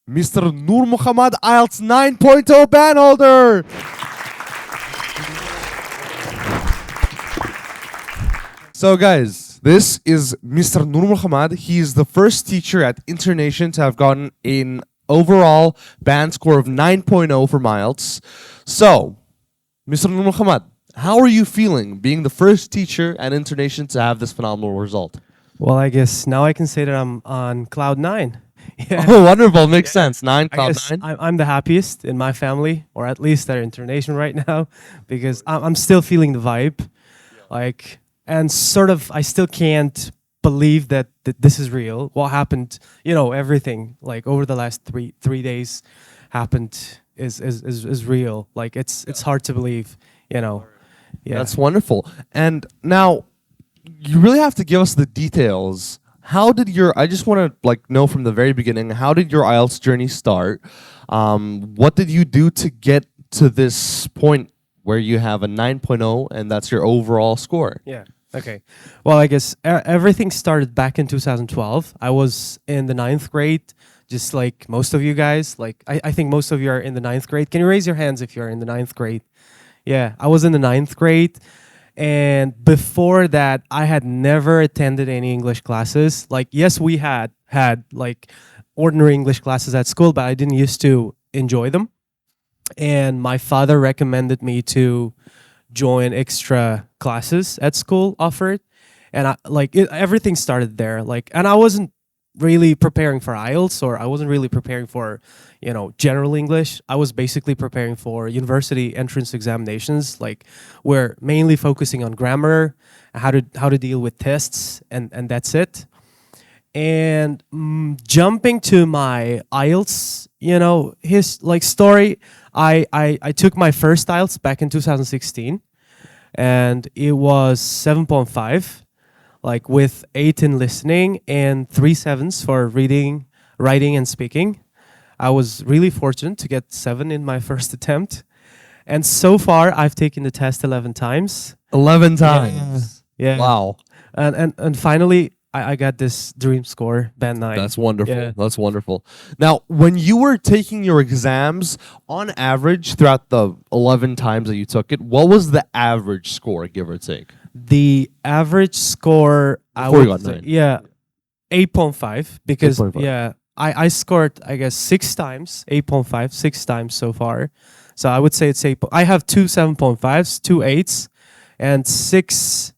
Mr. Nurmuhammad IELTS 9.0 band holder. So guys, this is Mr. Nurmuhammad. He is the first teacher at Internation to have gotten an overall band score of 9.0 for IELTS. So, Mr. Nurmuhammad, how are you feeling being the first teacher at Internation to have this phenomenal result? Well, I guess now I can say that I'm on cloud nine. Yeah. Oh, wonderful. Makes sense. Cloud nine. I'm the happiest in my family, or at least at Internation right now, because I'm still feeling the vibe. Like, and sort of, I still can't believe that this is real. What happened, everything, like over the last three days happened is real. Like, it's hard to believe, Yeah. That's wonderful. And now, you really have to give us the details. How did I just want to know from the very beginning, how did your IELTS journey start? What did you do to get to this point where you have a 9.0 and that's your overall score? Yeah. Okay. Well, I guess everything started back in 2012. I was in the 9th grade, just like most of you guys. Like, I think most of you are in the 9th grade. Can you raise your hands if you're in the 9th grade? Yeah, I was in the 9th grade. And before that, I had never attended any English classes. Like, yes, we had like ordinary English classes at school, but I didn't used to enjoy them. And my father recommended me to join extra classes at school offered. And everything started there. Like, and I wasn't really preparing for IELTS, or I wasn't really preparing for, general English. I was basically preparing for university entrance examinations. Like, we're mainly focusing on grammar, how to deal with tests, and that's it. And jumping to my IELTS, story, I took my first IELTS back in 2016, and it was 7.5. like with 8 in listening and 3 7s for reading, writing, and speaking. I was really fortunate to get 7 in my first attempt. And so far, I've taken the test 11 times. 11 times? Yeah. Wow. And finally, I got this dream score, band 9. That's wonderful. Yeah. That's wonderful. Now, when you were taking your exams, on average, throughout the 11 times that you took it, what was the average score, give or take? The average score, I Before you would got say, 9. 8.5, because 8.5. I scored, I guess, 6 times, 8.5, 6 times so far. So I would say it's 8. I have 2 7.5s, 2 8s, and 6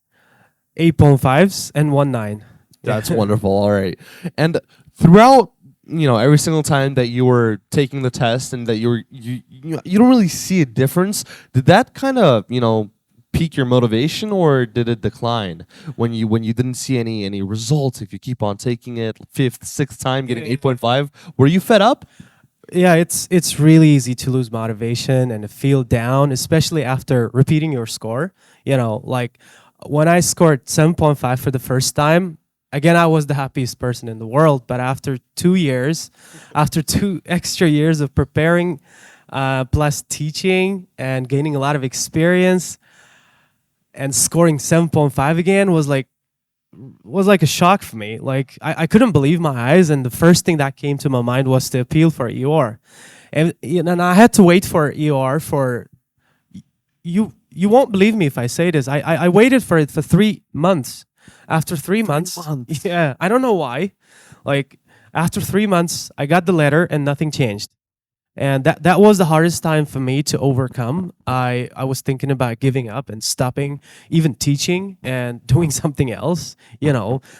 8.5s, and 1 9. That's wonderful. All right. And throughout, every single time that you were taking the test and that you don't really see a difference, did that kind of, pique your motivation, or did it decline when you didn't see any results? If you keep on taking it 5th, 6th time, getting 8.5, were you fed up? Yeah, it's really easy to lose motivation and to feel down, especially after repeating your score. Like when I scored 7.5 for the first time, again, I was the happiest person in the world. But after 2 years, after 2 extra years of preparing, plus teaching and gaining a lot of experience, and scoring 7.5 again was like a shock for me. Like, I couldn't believe my eyes, and the first thing that came to my mind was to appeal for EOR. And I had to wait for EOR for, you won't believe me if I say this, I waited for it for 3 months. After 3 months, yeah, I don't know why. Like, after 3 months, I got the letter and nothing changed. And that was the hardest time for me to overcome. I was thinking about giving up and stopping even teaching and doing something else.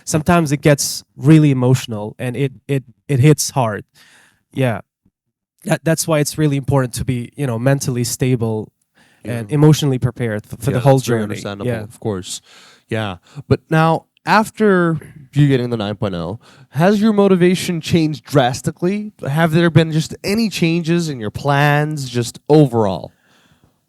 Sometimes it gets really emotional and it hits hard. Yeah. That's why it's really important to be, mentally stable and emotionally prepared for the whole journey. Understandable, yeah. Of course. Yeah. But now, after you getting the 9.0, has your motivation changed drastically? Have there been just any changes in your plans, just overall?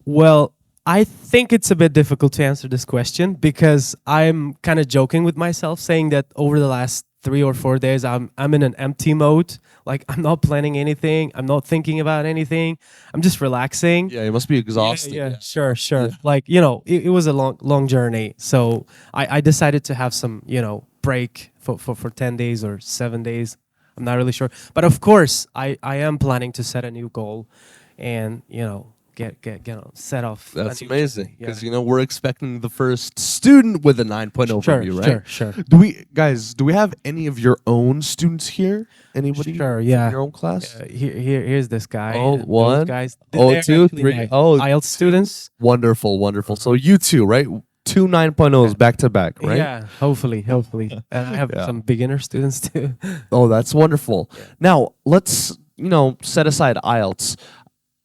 Well, I think it's a bit difficult to answer this question because I'm kind of joking with myself, saying that over the last 3 or 4 days, I'm in an empty mode. Like, I'm not planning anything. I'm not thinking about anything. I'm just relaxing. Yeah, it must be exhausting. Yeah. Sure. Yeah. Like, it was a long journey. So I decided to have some, break for 10 days or 7 days. I'm not really sure. But of course, I am planning to set a new goal, and get set off. a That's new amazing journey. Yeah. because we're expecting the first student with a 9.0 Sure, from you, right? sure. Do we have any of your own students here? Anybody? Sure, from yeah. your own class? Here's this guy. Oh, and those one. guys. Oh, They're two, actually three. my Oh, IELTS students. wonderful. So you two, right? Two 9.0s back to back, right? Yeah, hopefully. And I have Yeah. some beginner students too. Oh, that's wonderful. Now, let's, set aside IELTS.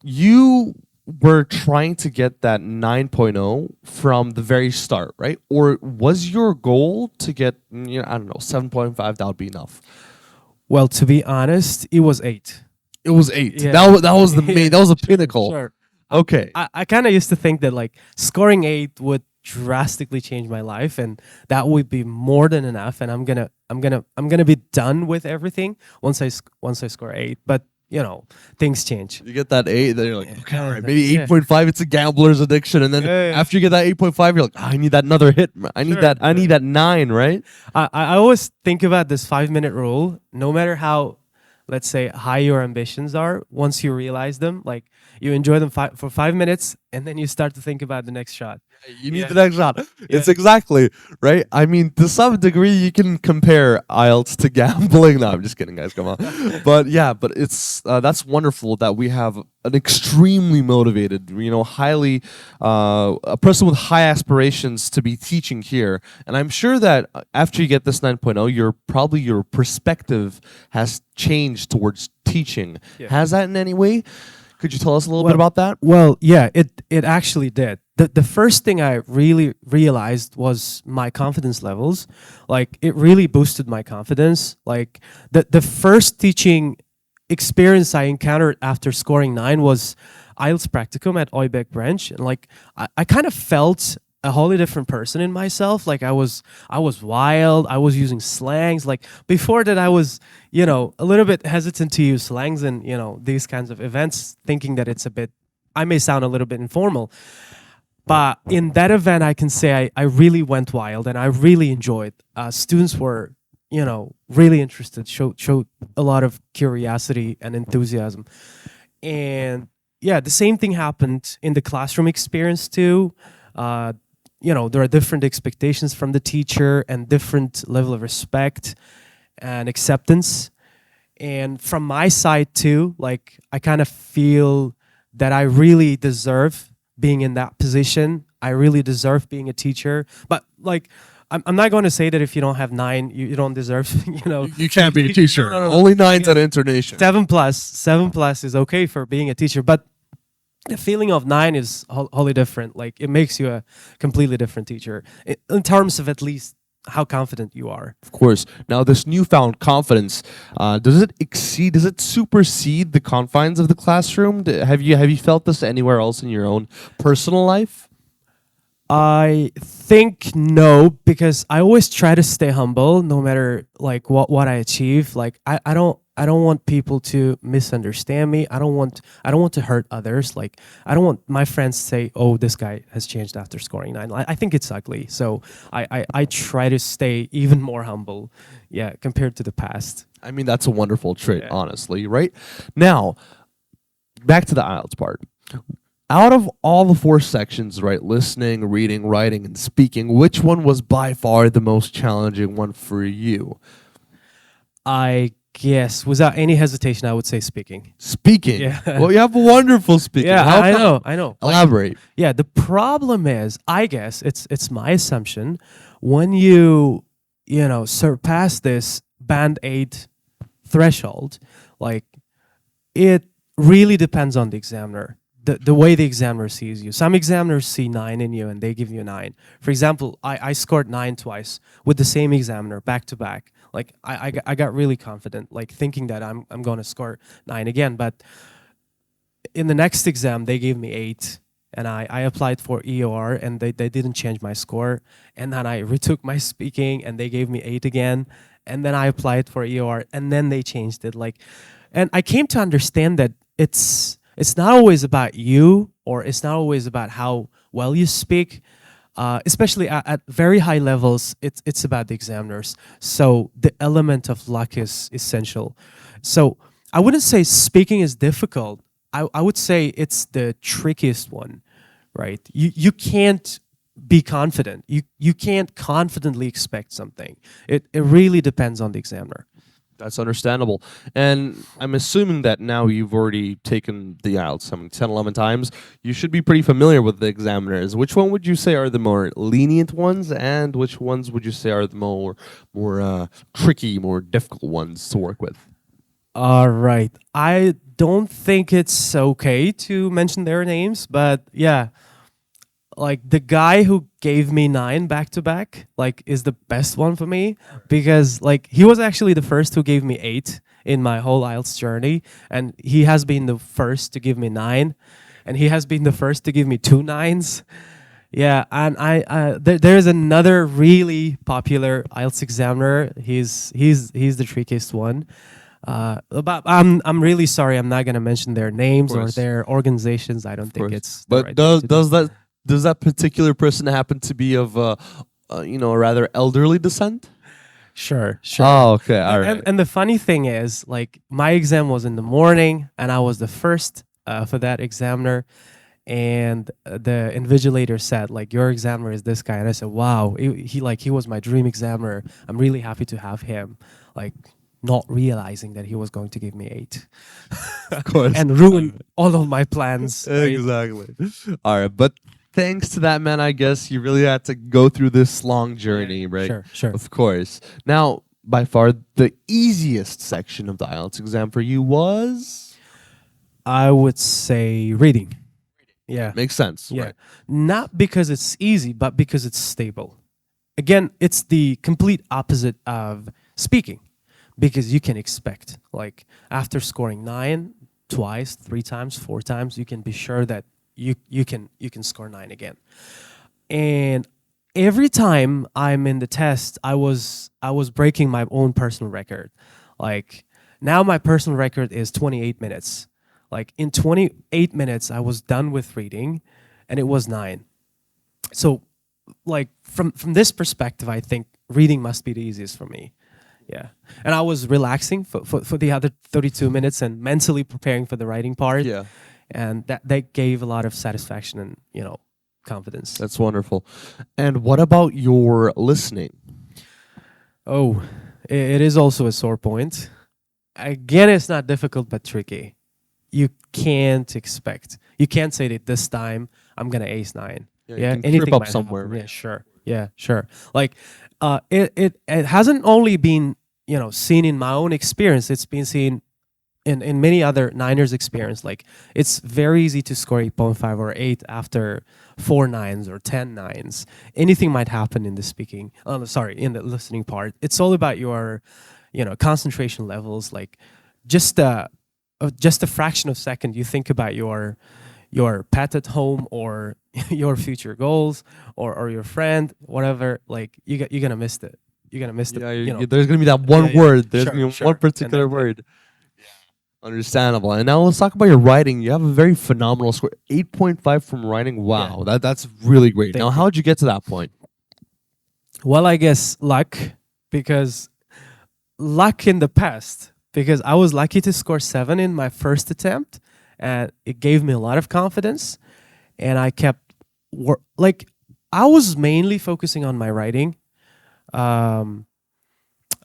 You were trying to get that 9.0 from the very start, right? Or was your goal to get, I don't know, 7.5? That would be enough. Well, to be honest, it was 8. It was 8. Yeah. That was the main. That was the pinnacle. Sure. Okay. I kind of used to think that like scoring 8 would drastically change my life, and that would be more than enough, and I'm gonna be done with everything once I score 8. But things change. You get that 8, then you're like, okay, all right, maybe Yeah. 8.5. It's a gambler's addiction, and then Yeah. after you get that 8.5, you're like, I need that another hit. I need Sure. I need that 9, right? I always think about this 5-minute rule. No matter how, let's say, high your ambitions are, once you realize them, like you enjoy them for 5 minutes, and then you start to think about the next shot. You need Yeah. the next shot. It's Yeah. exactly right. I mean, to some degree, you can compare IELTS to gambling. No, I'm just kidding, guys. Come on. But it's that's wonderful that we have an extremely motivated, highly a person with high aspirations to be teaching here. And I'm sure that after you get this 9.0, your perspective has changed towards teaching. Yeah. Has that in any way? Could you tell us a little bit about that? Well, yeah, it actually did. The first thing I really realized was my confidence levels. Like it really boosted my confidence. Like the first teaching experience I encountered after scoring 9 was IELTS practicum at Oibek branch, and like I kind of felt a wholly different person in myself. Like I was wild. I was using slangs. Like before that, I was a little bit hesitant to use slangs in these kinds of events, thinking that I may sound a little bit informal. But in that event, I can say I really went wild and I really enjoyed. Students were really interested, showed a lot of curiosity and enthusiasm, and yeah, the same thing happened in the classroom experience too. There are different expectations from the teacher and different level of respect and acceptance. And from my side too, like I kind of feel that I really deserve being in that position. I really deserve being a teacher. But like, I'm not going to say that if you don't have 9, you don't deserve, You can't be a teacher. No. Only 9's at internation. 7+ is okay for being a teacher. But the feeling of 9 is wholly different. Like it makes you a completely different teacher in terms of at least how confident you are. Of course. Now, this newfound confidence, does it supersede the confines of the classroom? Have you felt this anywhere else in your own personal life? I think no, because I always try to stay humble no matter like what I achieve. Like I don't want people to misunderstand me. I don't want to hurt others. Like I don't want my friends to say, "Oh, this guy has changed after scoring 9." I think it's ugly. So I try to stay even more humble, compared to the past. I mean, that's a wonderful trait, Yeah. honestly, right? Now, back to the IELTS part. Out of all the 4 sections, right, listening, reading, writing, and speaking, which one was by far the most challenging one for you? I guess without any hesitation, I would say speaking. Speaking. Yeah. Well, you have wonderful speaking. Yeah, How I come? know. Elaborate. Yeah, the problem is, I guess it's my assumption, when you surpass this band 8 threshold, like it really depends on the examiner. The way the examiner sees you. Some examiners see 9 in you and they give you 9. For example, I scored 9 twice with the same examiner back to back. Like I got really confident, like thinking that I'm going to score 9 again. But in the next exam, they gave me 8, and I applied for EOR, and they didn't change my score. And then I retook my speaking, and they gave me 8 again. And then I applied for EOR, and then they changed it. And I came to understand that it's not always about you, or it's not always about how well you speak. especially at very high levels, it's about the examiners. So the element of luck is essential. So I wouldn't say speaking is difficult. I would say it's the trickiest one, right? You can't be confident. You can't confidently expect something. It really depends on the examiner. That's understandable. And I'm assuming that now you've already taken the IELTS some 10, 11 times. You should be pretty familiar with the examiners. Which one would you say are the more lenient ones, and which ones would you say are the more tricky, more difficult ones to work with? All right. I don't think it's okay to mention their names, but yeah, like the guy who gave me 9 back to back, like, is the best one for me, because like he was actually the first who gave me 8 in my whole IELTS journey, and he has been the first to give me 9, and he has been the first to give me 2 9s. Yeah, and there's another really popular IELTS examiner. He's the trickiest one. But I'm really sorry. I'm not gonna mention their names or their organizations. I don't think it's. But does that particular person happen to be of a rather elderly descent? Sure. Oh, okay, all right. And the funny thing is, like, my exam was in the morning, and I was the first for that examiner. And the invigilator said, like, your examiner is this guy, and I said, wow, he was my dream examiner. I'm really happy to have him. Like, not realizing that he was going to give me 8, of course, and ruin all of my plans. Right? Exactly. All right, but thanks to that, man, I guess you really had to go through this long journey, right? Sure. Of course. Now, by far, the easiest section of the IELTS exam for you was? I would say reading. Yeah. Makes sense. Yeah. Right. Not because it's easy, but because it's stable. Again, it's the complete opposite of speaking, because you can expect, like, after scoring 9 twice, 3 times, 4 times, you can be sure that you can score 9 again. And every time I'm in the test, I was breaking my own personal record. Like, now my personal record is 28 minutes. Like, in 28 minutes, I was done with reading, and it was 9. So, like, from this perspective, I think reading must be the easiest for me. Yeah. And I was relaxing for the other 32 minutes and mentally preparing for the writing part. Yeah. And that gave a lot of satisfaction and, confidence. That's wonderful. And what about your listening? Oh, it is also a sore point. Again, it's not difficult, but tricky. You can't say that this time I'm going to ace 9. Yeah, you can trip up somewhere. Happen. Yeah, sure. Like, it hasn't only been, seen in my own experience. It's been seen in many other Niners experience. Like, it's very easy to score 8.5 or 8 after 4 9s or 10 9s. Anything might happen in the speaking. In the listening part. It's all about your, concentration levels. Like, just a fraction of a second, you think about your pet at home or your future goals or your friend, whatever. Like, you're gonna miss it. You're gonna miss it. There's gonna be that one word. There's gonna be sure. one particular word. Understandable. And now let's talk about your writing. You have a very phenomenal score, 8.5 from writing. Wow, that's really great. Now, how did you get to that point? Well, I guess luck in the past, because I was lucky to score 7 in my first attempt, and it gave me a lot of confidence, and I kept I was mainly focusing on my writing.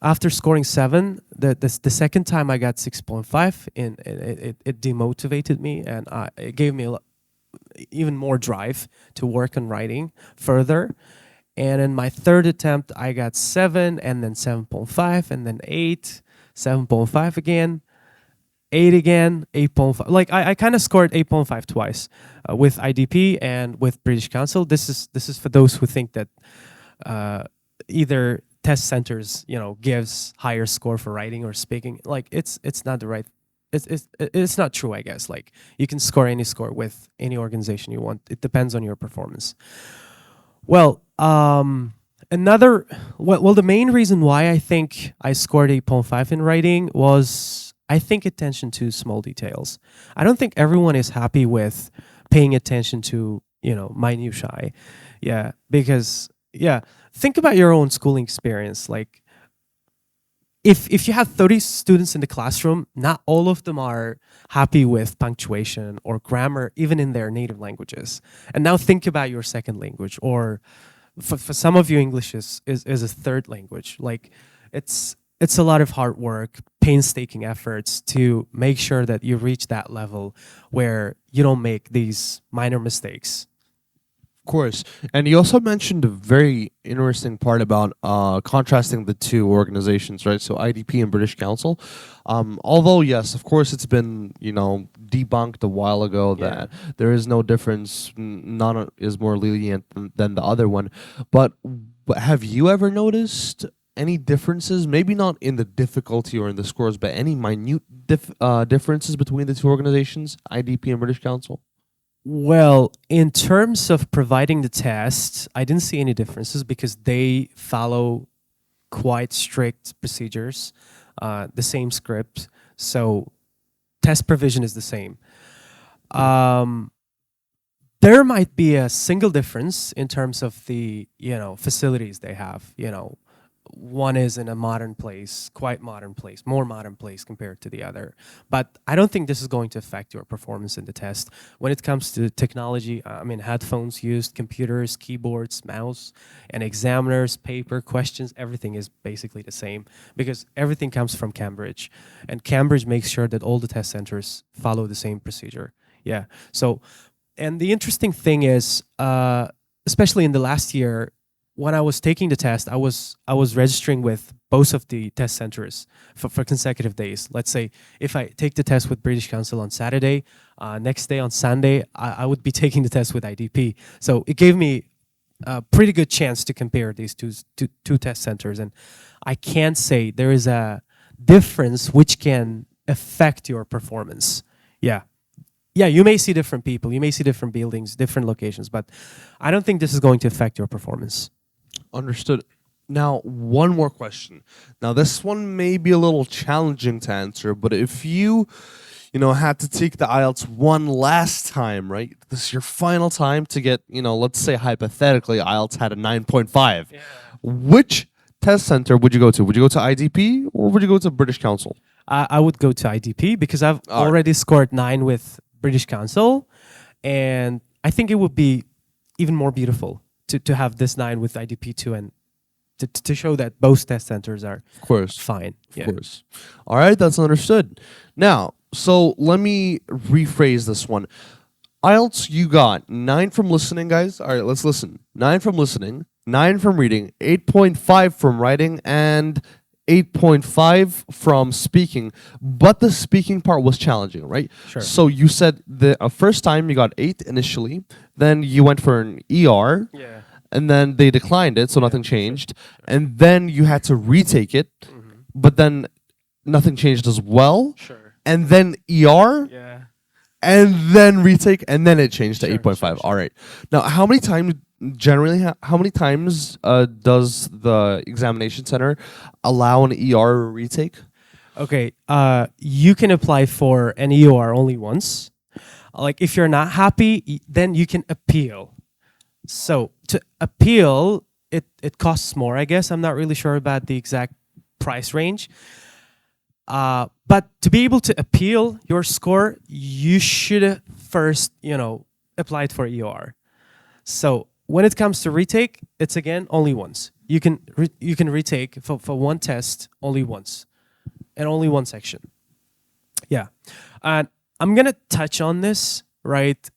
After scoring 7, the second time I got 6.5, and it demotivated me, and it gave me even more drive to work on writing further. And in my third attempt, I got 7, and then 7.5, and then 8, 7.5 again, 8 again, 8.5. Like, I kind of scored 8.5 twice with IDP and with British Council. This is for those who think that either test centers, gives higher score for writing or speaking. Like, it's not the right. It's not true, I guess. Like, you can score any score with any organization you want. It depends on your performance. Well, the main reason why I think I scored 8.5 in writing was, I think, attention to small details. I don't think everyone is happy with paying attention to minutiae. Yeah, because think about your own schooling experience. Like, if you have 30 students in the classroom, not all of them are happy with punctuation or grammar, even in their native languages. And now think about your second language, or for some of you, English is a third language. Like, it's a lot of hard work, painstaking efforts to make sure that you reach that level where you don't make these minor mistakes. Of course. And you also mentioned a very interesting part about contrasting the two organizations, right? So IDP and British Council. Although, yes, of course, it's been, debunked a while ago that there is no difference. None is more lenient than the other one. But have you ever noticed any differences? Maybe not in the difficulty or in the scores, but any minute differences between the two organizations, IDP and British Council? Well, in terms of providing the test, I didn't see any differences because they follow quite strict procedures, the same script. So test provision is the same. There might be a single difference in terms of the, facilities they have. One is in a modern place, quite modern place, more modern place compared to the other. But I don't think this is going to affect your performance in the test. When it comes to technology, headphones used, computers, keyboards, mouse, and examiners, paper, questions, everything is basically the same because everything comes from Cambridge. And Cambridge makes sure that all the test centers follow the same procedure. Yeah. So, and the interesting thing is, especially in the last year, when I was taking the test, I was registering with both of the test centers for consecutive days. Let's say if I take the test with British Council on Saturday, next day on Sunday, I would be taking the test with IDP. So it gave me a pretty good chance to compare these two test centers. And I can say there is a difference which can affect your performance. Yeah, you may see different people, you may see different buildings, different locations, but I don't think this is going to affect your performance. Understood. Now, one more question. Now, this one may be a little challenging to answer, but if you, had to take the IELTS one last time, right? This is your final time to get, let's say hypothetically, IELTS had a 9.5. Yeah. Which test center would you go to? Would you go to IDP or would you go to British Council? I would go to IDP because I've already scored 9 with British Council, and I think it would be even more beautiful to have this 9 with IDP too, and to show that both test centers are of course fine. Of course. All right, that's understood. Now, so let me rephrase this one. IELTS, you got 9 from listening, guys. All right, let's listen. 9 from listening, 9 from reading, 8.5 from writing, and 8.5 from speaking, but the speaking part was challenging, right? Sure. So you said the first time you got 8 initially, then you went for an ER, and then they declined it, so nothing changed, and then you had to retake it, but then nothing changed as well, and then ER, and then retake, and then it changed to 8.5. All right. Now, how many times does the examination center allow an ER retake? Okay, you can apply for an EOR only once. Like, if you're not happy, then you can appeal. So to appeal, it costs more, I guess. I'm not really sure about the exact price range. But to be able to appeal your score, you should first, apply it for EOR. So when it comes to retake, it's again only once. You can retake for one test only once, and only one section. Yeah, and I'm gonna touch on this. Right,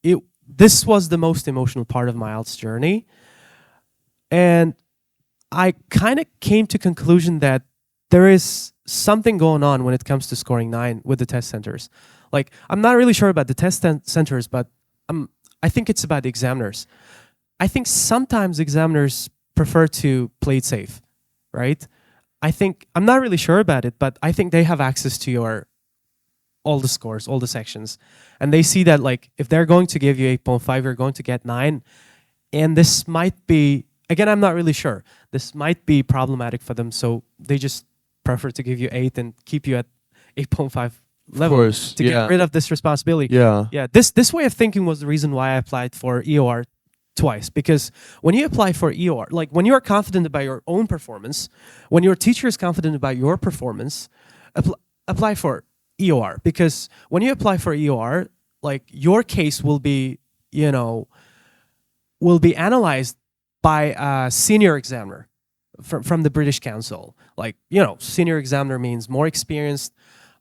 this was the most emotional part of my IELTS journey, and I kind of came to conclusion that there is something going on when it comes to scoring 9 with the test centers. Like, I'm not really sure about the test centers, but I think it's about the examiners. I think sometimes examiners prefer to play it safe, right? I'm not really sure about it, but I think they have access to all the scores, all the sections. And they see that, like, if they're going to give you 8.5, you're going to get 9. And this might be, again, I'm not really sure. This might be problematic for them. So they just prefer to give you 8 and keep you at 8.5 level, of course, to get rid of this responsibility. Yeah. Yeah. This way of thinking was the reason why I applied for EOR twice, because when you apply for EOR, like when you are confident about your own performance, when your teacher is confident about your performance, apply for EOR, because when you apply for EOR, like your case will be, you know, will be analyzed by a senior examiner from the British Council. Like, you know, senior examiner means more experienced,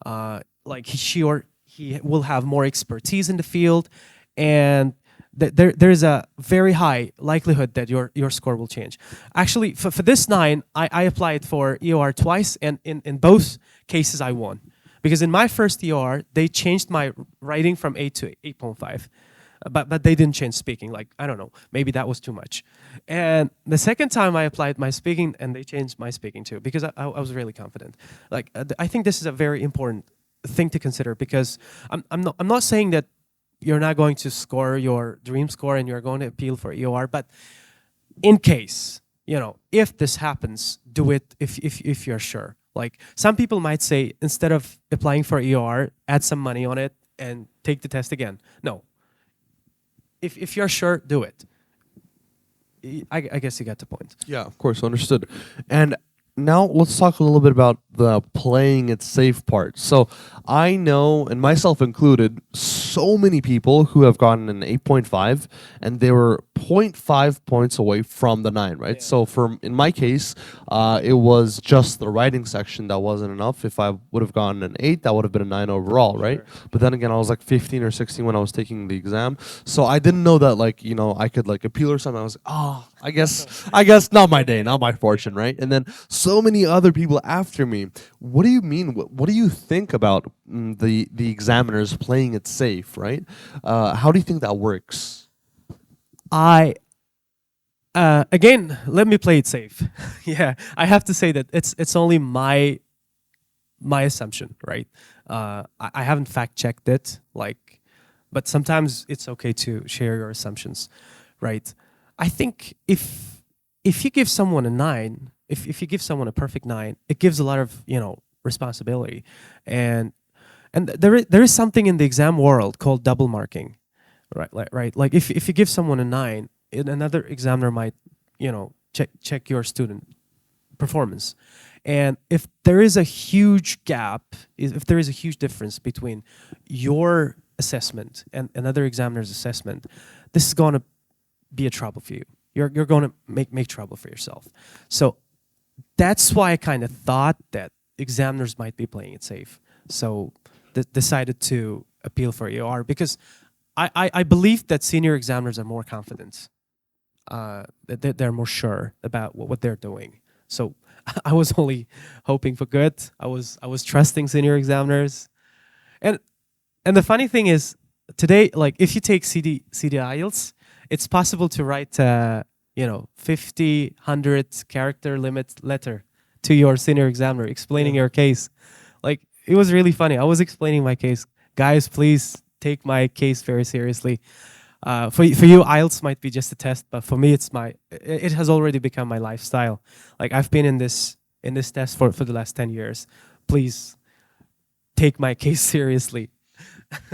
like she or he will have more expertise in the field, and there's a very high likelihood that your score will change. Actually, for this 9, I applied for EOR twice, and in both cases I won. Because in my first EOR, they changed my writing from 8 to 8.5. But they didn't change speaking. Like, I don't know, maybe that was too much. And the second time I applied my speaking, and they changed my speaking too, because I was really confident. Like, I think this is a very important thing to consider, because I'm not saying that you're not going to score your dream score and you're going to appeal for EOR, but in case, you know, if this happens, do it if you're sure. Like, some people might say, instead of applying for EOR, add some money on it and take the test again. No. If you're sure, do it. I guess you got the point. Yeah, of course, understood. And now let's talk a little bit about the playing it safe part. So I know, and myself included, so many people who have gotten an 8.5 and they were 0.5 points away from the 9, right? Yeah. So in my case, it was just the writing section that wasn't enough. If I would have gotten an 8, that would have been a 9 overall, right? Sure. But then again, I was like 15 or 16 when I was taking the exam. So I didn't know that, like, you know, I could like appeal or something. I was like, oh, I guess not my day, not my fortune, right? And then so many other people after me. What do you mean? What do you think about the examiners playing it safe, right? How do you think that works? Again, let me play it safe. Yeah, I have to say that it's only my assumption, right? I haven't fact checked it, like, but sometimes it's okay to share your assumptions, right? I think if you give someone a 9, if you give someone a perfect 9, it gives a lot of, you know, responsibility, and there is something in the exam world called double marking, right? Like if you give someone a 9, another examiner might, you know, check your student performance, and if there is a huge gap, if there is a huge difference between your assessment and another examiner's assessment, this is going to be a trouble for you. You're going to make trouble for yourself. So that's why I kind of thought that examiners might be playing it safe. So decided to appeal for EOR, because I believe that senior examiners are more confident. That they're more sure about what they're doing. So I was only hoping for good. I was trusting senior examiners. And the funny thing is, today, like, if you take CD IELTS, it's possible to write you know, 50, 100 character limit letter to your senior examiner explaining your case. Like, it was really funny. I was explaining my case. Guys, please take my case very seriously. For you, IELTS might be just a test, but for me, it has already become my lifestyle. Like, I've been in this test for the last 10 years. Please take my case seriously.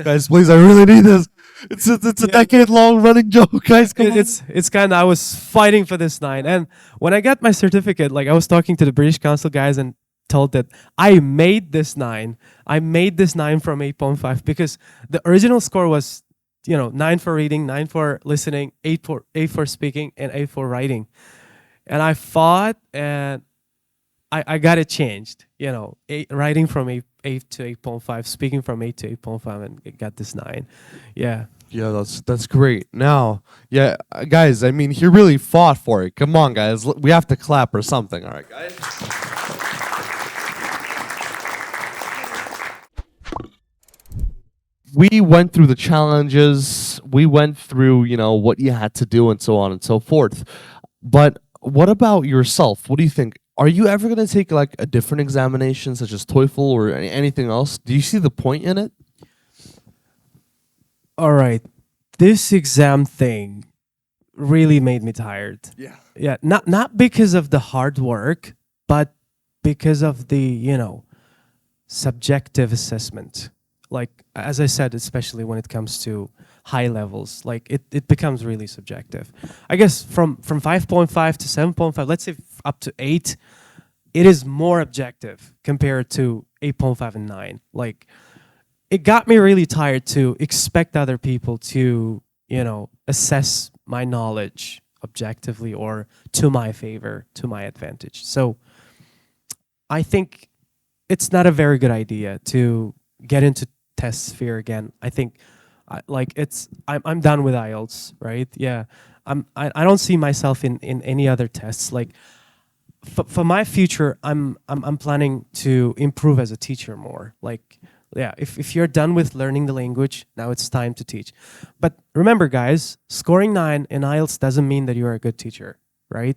Guys, please, I really need this. It's a decade-long running joke, guys. Come on. It's kind of, I was fighting for this 9, and when I got my certificate, like, I was talking to the British Council guys and told that I made this 9. I made this 9 from 8.5, because the original score was, you know, 9 for reading, 9 for listening, 8 for speaking, and 8 for writing. And I fought, and I got it changed. You know, writing from 8 to 8.5, speaking from 8 to 8.5, and it got this 9. Yeah. Yeah, that's great. Now, yeah, guys, I mean, he really fought for it. Come on, guys. We have to clap or something. All right, guys. We went through the challenges. We went through, you know, what you had to do and so on and so forth. But what about yourself? What do you think? Are you ever going to take like a different examination, such as TOEFL or anything else? Do you see the point in it? All right. This exam thing really made me tired. Yeah. Yeah, not because of the hard work, but because of the, you know, subjective assessment. like as I said, especially when it comes to high levels, like it becomes really subjective. I guess from 5.5 to 7.5, let's say up to 8, it is more objective compared to 8.5 and 9. Like it got me really tired to expect other people to, assess my knowledge objectively or to my favor, to my advantage. So I think it's not a very good idea to get into test sphere again. I think I'm done with IELTS, right? Yeah. I don't see myself in any other tests. Like for my future, I'm planning to improve as a teacher more. Like, yeah, if you're done with learning the language, now it's time to teach. But remember, guys, scoring 9 in IELTS doesn't mean that you're a good teacher, right?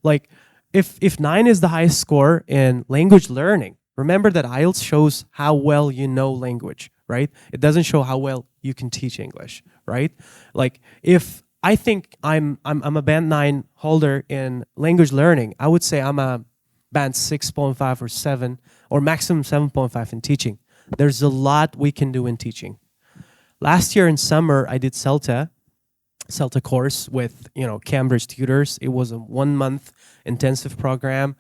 Like, if 9 is the highest score in language learning, remember that IELTS shows how well you know language, right? It doesn't show how well you can teach English, right? Like, if I think I'm a band 9 holder in language learning, I would say I'm a band 6.5 or 7 or maximum 7.5 in teaching. There's a lot we can do in teaching. Last year in summer, I did CELTA course with, Cambridge tutors. It was a 1-month intensive program,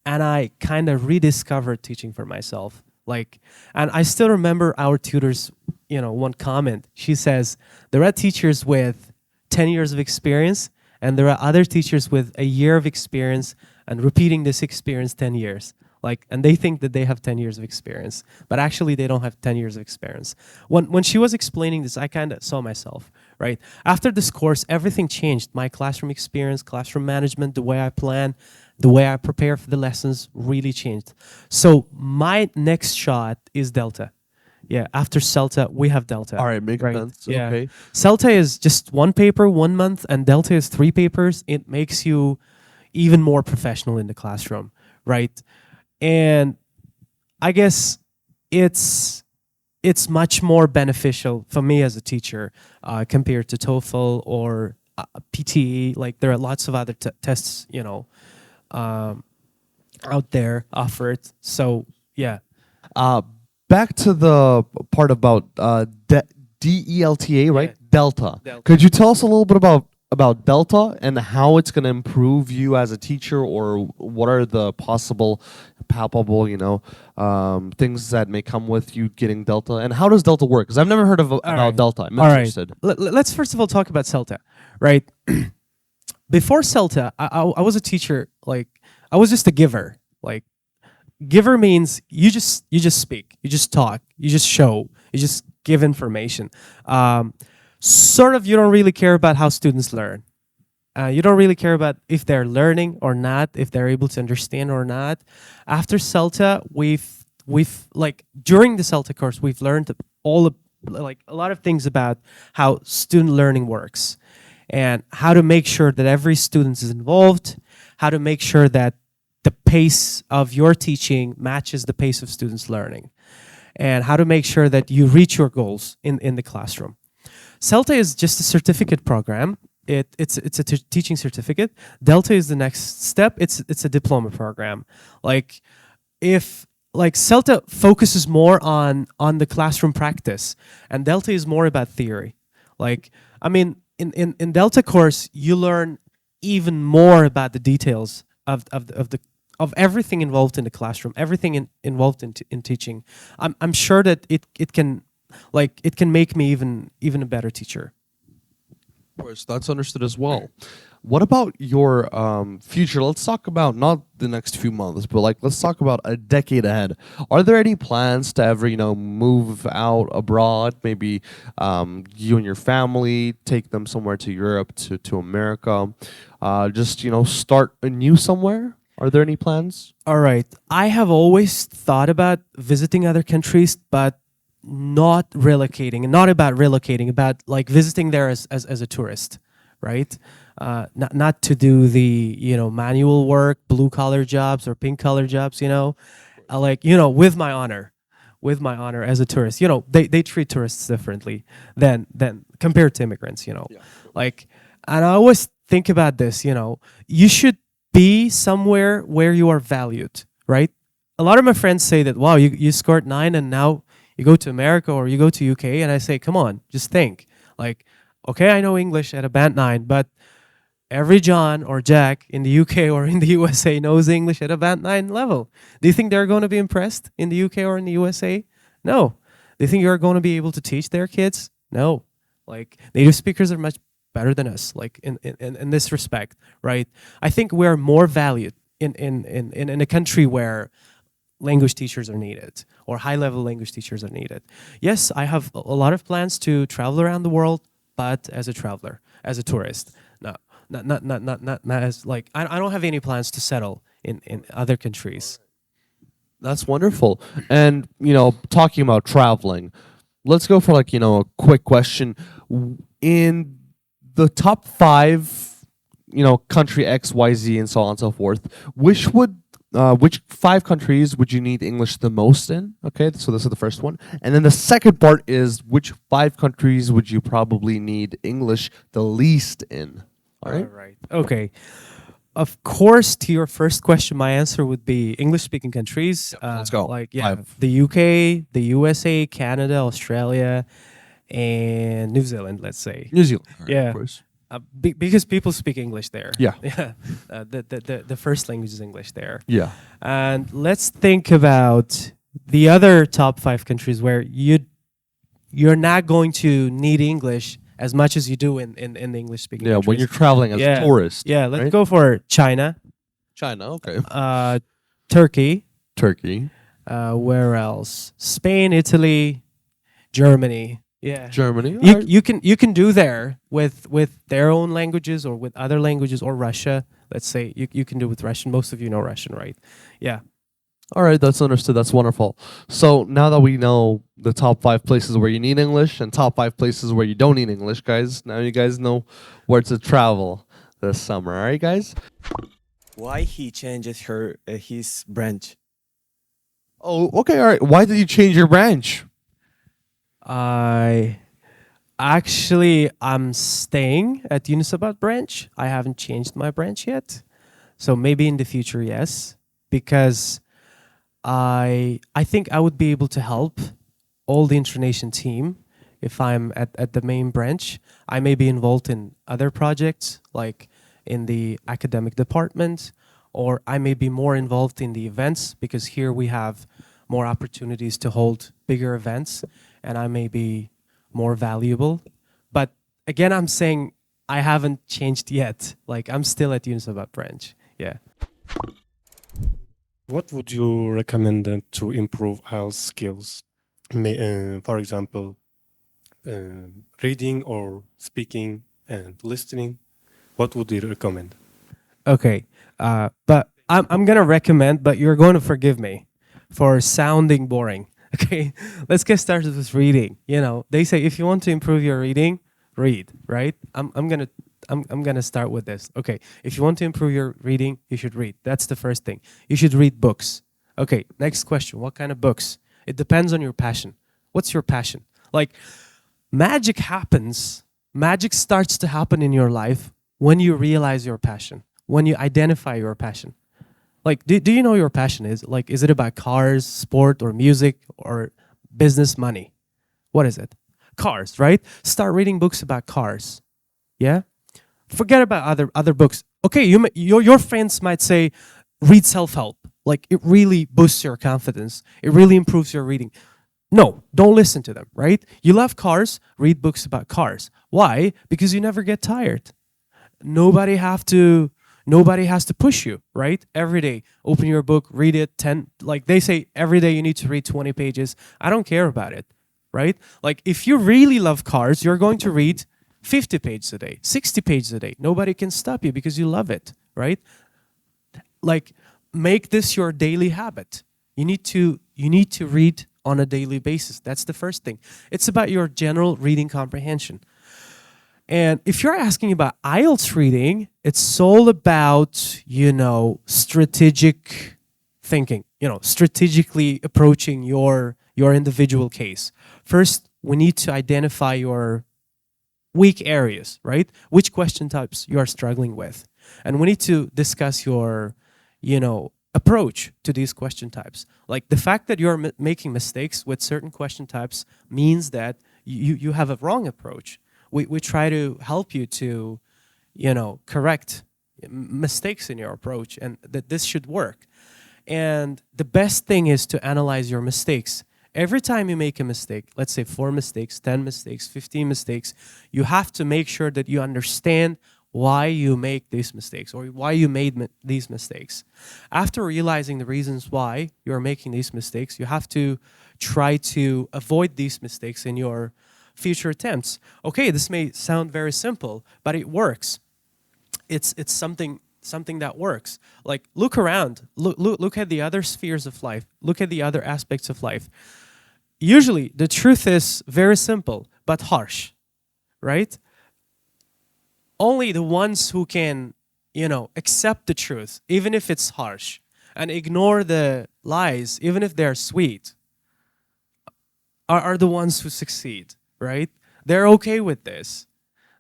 and I kind of rediscovered teaching for myself. Like, and I still remember our tutors, one comment. She says, there are teachers with 10 years of experience, and there are other teachers with a year of experience and repeating this experience 10 years. Like, and they think that they have 10 years of experience, but actually they don't have 10 years of experience. When she was explaining this, I kind of saw myself, right? After this course, everything changed. My classroom experience, classroom management, the way I plan, the way I prepare for the lessons really changed. So my next shot is Delta. Yeah, after CELTA, we have Delta. All right, makes sense. Yeah. Okay. CELTA is just 1 paper, 1 month, and Delta is 3 papers. It makes you even more professional in the classroom, right? And I guess it's much more beneficial for me as a teacher compared to TOEFL or PTE. Like, there are lots of other tests, out there offered. So yeah. Back to the part about DELTA, right? Yeah. Delta. Delta. Could you tell us a little bit about Delta and how it's going to improve you as a teacher, or what are the possible, palpable, things that may come with you getting Delta, and how does Delta work? Because I've never heard about right. Delta. I'm All interested. Right. Let's first of all talk about CELTA, right? Before CELTA, I was a teacher. Like, I was just a giver. Like, giver means you just speak, you just talk, you just show, you just give information. Sort of, you don't really care about how students learn. You don't really care about if they're learning or not, if they're able to understand or not. After CELTA, we've like, during the CELTA course, we've learned a lot of things about how student learning works and how to make sure that every student is involved, how to make sure that the pace of your teaching matches the pace of students' learning, and how to make sure that you reach your goals in the classroom. CELTA is just a certificate program. It's a teaching certificate. Delta is the next step. It's a diploma program. Like, CELTA focuses more on the classroom practice, and Delta is more about theory. Like, I mean, in Delta course, you learn even more about the details of everything involved in the classroom, everything involved in teaching. I'm sure that it can make me even a better teacher. Of course, that's understood as well. What about your future? Let's talk about not the next few months, but let's talk about a decade ahead. Are there any plans to ever, move out abroad? Maybe you and your family take them somewhere to Europe, to America. Just start anew somewhere. Are there any plans? All right. I have always thought about visiting other countries, but not relocating, and not about relocating, about visiting there as a tourist, right? Not to do the manual work, blue collar jobs or pink collar jobs, with my honor as a tourist. They treat tourists differently than compared to immigrants. Yeah. And I always think about this. You should be somewhere where you are valued, right? A lot of my friends say that, wow, you scored 9 and now You go to America or you go to UK, and I say, come on, just think. Like, okay, I know English at a band 9, but every John or Jack in the UK or in the USA knows English at a band 9 level. Do you think they're going to be impressed in the UK or in the USA? No. Do you think you're going to be able to teach their kids? No. Like, native speakers are much better than us, like in this respect, right? I think we're more valued in a country where language teachers are needed or high-level language teachers are needed. Yes, I have a lot of plans to travel around the world, but as a traveler, as a tourist. No, not as like I don't have any plans to settle in other countries. That's wonderful. And, talking about traveling, let's go for like, a quick question. In the top 5, country X, Y, Z, and so on and so forth, which 5 countries would you need English the most in? Okay, so this is the first one. And then the second part is which 5 countries would you probably need English the least in? All right. All right. Okay. Of course, to your first question, my answer would be English-speaking countries. Let's go. Like, 5. the UK, the USA, Canada, Australia, and New Zealand, let's say. New Zealand. All right, Yeah. Of course. Because people speak English there. Yeah. Yeah. The first language is English there. Yeah. And let's think about the other top 5 countries where you're not going to need English as much as you do in the English-speaking Yeah, countries. when you're traveling as a tourist. Yeah, let's right? go for China, China, okay. Turkey, Turkey. where else? Spain, Italy, Germany. Yeah. Germany. You can do there with their own languages or with other languages or Russia. Let's say you can do with Russian. Most of you know Russian, right? Yeah. All right, that's understood. That's wonderful. So now that we know the top 5 places where you need English and top 5 places where you don't need English, guys, now you guys know where to travel this summer. All right, guys? Why he changes his branch? Oh, okay, all right. Why did you change your branch? I'm staying at Unisabat branch. I haven't changed my branch yet. So maybe in the future, yes. Because I think I would be able to help all the internation team if I'm at the main branch. I may be involved in other projects, like in the academic department, or I may be more involved in the events, because here we have more opportunities to hold bigger events, and I may be more valuable. But again, I'm saying I haven't changed yet. Like, I'm still at Unisabat branch. Yeah. What would you recommend to improve IELTS skills? For example, reading or speaking and listening. What would you recommend? Okay. But I'm going to recommend, but you're going to forgive me for sounding boring. Okay. Let's get started with reading. They say if you want to improve your reading, read, right? I'm gonna start with this. Okay, if you want to improve your reading, you should read. That's the first thing. You should read books. Okay, next question. What kind of books? It depends on your passion. What's your passion? Like, magic happens. Magic starts to happen in your life when you realize your passion, when you identify your passion. Like, do you know your passion is? Like, is it about cars, sport, or music, or business, money? What is it? Cars, right? Start reading books about cars. Yeah? Forget about other books. Okay, your friends might say, read self-help. Like, it really boosts your confidence. It really improves your reading. No, don't listen to them, right? You love cars, read books about cars. Why? Because you never get tired. Nobody has to push you, right? Every day, open your book, read it 10, like they say every day you need to read 20 pages. I don't care about it, right? Like, if you really love cars, you're going to read 50 pages a day, 60 pages a day. Nobody can stop you because you love it, right? Like, make this your daily habit. You need to read on a daily basis. That's the first thing. It's about your general reading comprehension. And if you're asking about IELTS reading, it's all about, strategic thinking, strategically approaching your individual case. First, we need to identify your weak areas, right? Which question types you are struggling with. And we need to discuss your, approach to these question types. Like the fact that you're making mistakes with certain question types means that you have a wrong approach. We try to help you to, correct mistakes in your approach, and that this should work. And the best thing is to analyze your mistakes. Every time you make a mistake, let's say 4 mistakes, 10 mistakes, 15 mistakes, you have to make sure that you understand why you make these mistakes or why you made these mistakes. After realizing the reasons why you're making these mistakes, you have to try to avoid these mistakes in your future attempts. Okay, this may sound very simple, but it works. It's something that works. Like, look around, look at the other spheres of life, look at the other aspects of life. Usually the truth is very simple but harsh, right? Only the ones who can, accept the truth, even if it's harsh, and ignore the lies, even if they're sweet, are the ones who succeed, right? They're okay with this.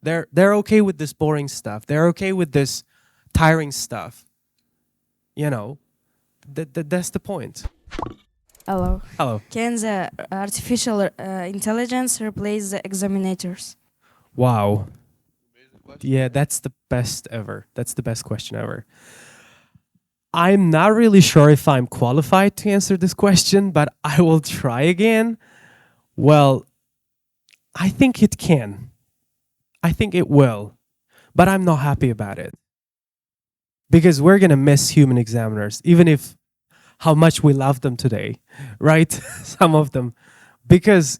They're okay with this boring stuff. They're okay with this tiring stuff. That's the point. Hello. Hello. Can the artificial intelligence replace the examinators? Wow. Yeah, that's the best ever. That's the best question ever. I'm not really sure if I'm qualified to answer this question, but I will try again. Well, I think it can. I think it will. But I'm not happy about it. Because we're going to miss human examiners, even if how much we love them today, right? Some of them. Because,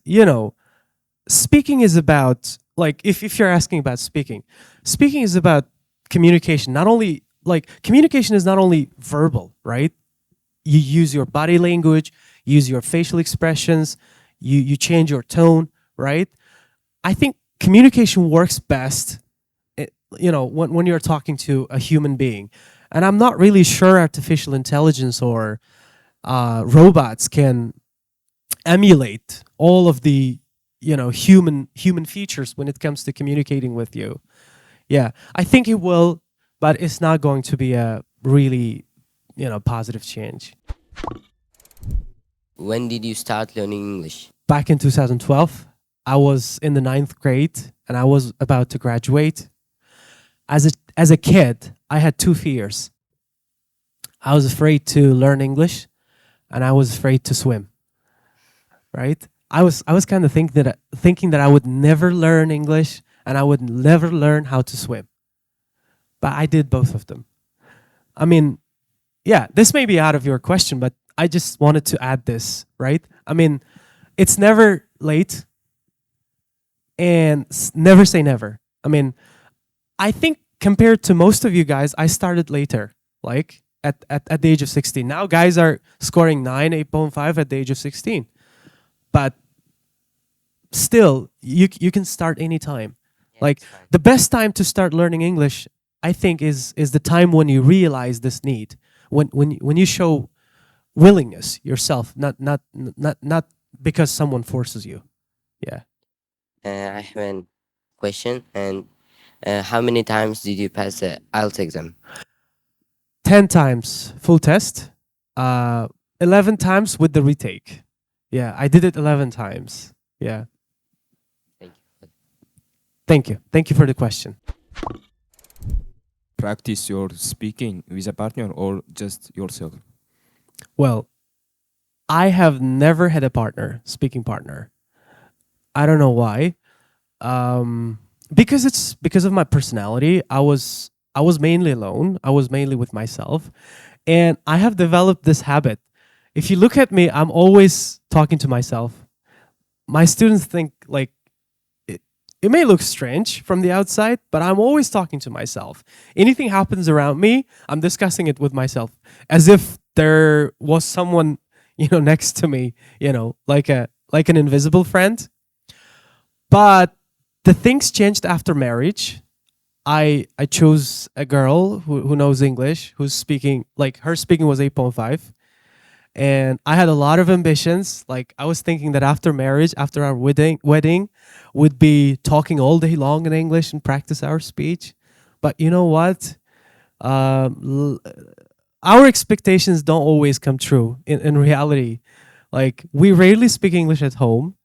speaking is about, like, if you're asking about speaking is about communication. Not only, communication is not only verbal, right? You use your body language, use your facial expressions, you change your tone, right? I think communication works best, when you're talking to a human being. And I'm not really sure artificial intelligence or robots can emulate all of the human features when it comes to communicating with you. Yeah, I think it will, but it's not going to be a really positive change. When did you start learning English? Back in 2012, I was in the 9th grade and I was about to graduate. As a kid, I had 2 fears. I was afraid to learn English and I was afraid to swim. Right? I was kind of thinking that I would never learn English and I would never learn how to swim. But I did both of them. I mean, yeah, this may be out of your question, but I just wanted to add this, right? I mean, it's never late and never say never. I mean, I think compared to most of you guys, I started later, like at the age of 16. Now guys are scoring 9, 8.5 at the age of 16. But still, you can start anytime. Yeah, like the best time to start learning English, I think, is the time when you realize this need, when you show willingness yourself, not because someone forces you. Yeah. I have a question. And how many times did you pass the IELTS exam? 10 times full test, 11 times with the retake. Yeah, I did it 11 times. Yeah. Thank you. Thank you. Thank you for the question. Practice your speaking with a partner or just yourself? Well, I have never had a partner, speaking partner. I don't know why. Because of my personality. I was mainly alone. I was mainly with myself. And I have developed this habit. If you look at me, I'm always talking to myself. My students think like it may look strange from the outside, but I'm always talking to myself. Anything happens around me, I'm discussing it with myself as if there was someone, next to me, like an invisible friend. But the things changed after marriage. I chose a girl who knows English, who's speaking, like her speaking was 8.5. And I had a lot of ambitions. Like I was thinking that after marriage, after our wedding, we'd be talking all day long in English and practice our speech. But you know what? I our expectations don't always come true in reality. Like, we rarely speak English at home.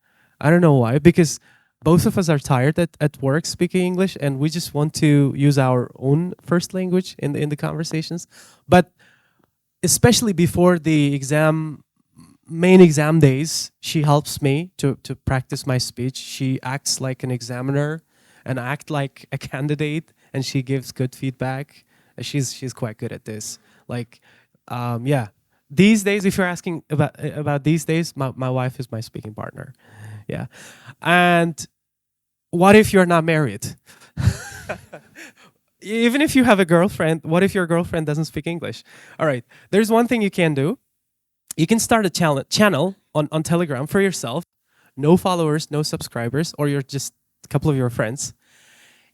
I don't know why, because both of us are tired at work speaking English, and we just want to use our own first language in the conversations. But especially before the main exam days, she helps me to practice my speech. She acts like an examiner and act like a candidate, and she gives good feedback. She's quite good at this. Like, yeah. These days, if you're asking about these days, my wife is my speaking partner. Yeah. And what if you're not married? Even if you have a girlfriend, what if your girlfriend doesn't speak English? All right. There's one thing you can do. You can start a channel on Telegram for yourself. No followers, no subscribers, or you're just a couple of your friends.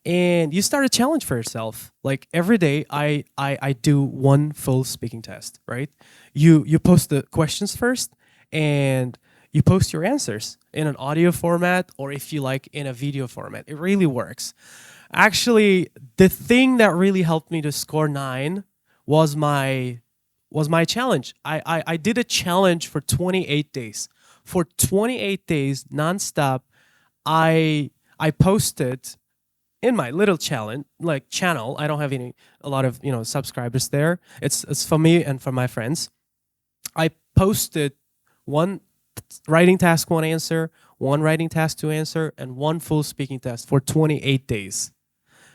And you start a challenge for yourself. Like, every day I do one full speaking test, right? You post the questions first, and you post your answers in an audio format, or if you like, in a video format. It really works. Actually, the thing that really helped me to score 9 was my challenge. I did a challenge for 28 days. For 28 days nonstop, I posted in my little channel. I don't have a lot of subscribers there. It's for me and for my friends. I posted one writing task, one answer, one writing task, two answer, and one full speaking test for 28 days.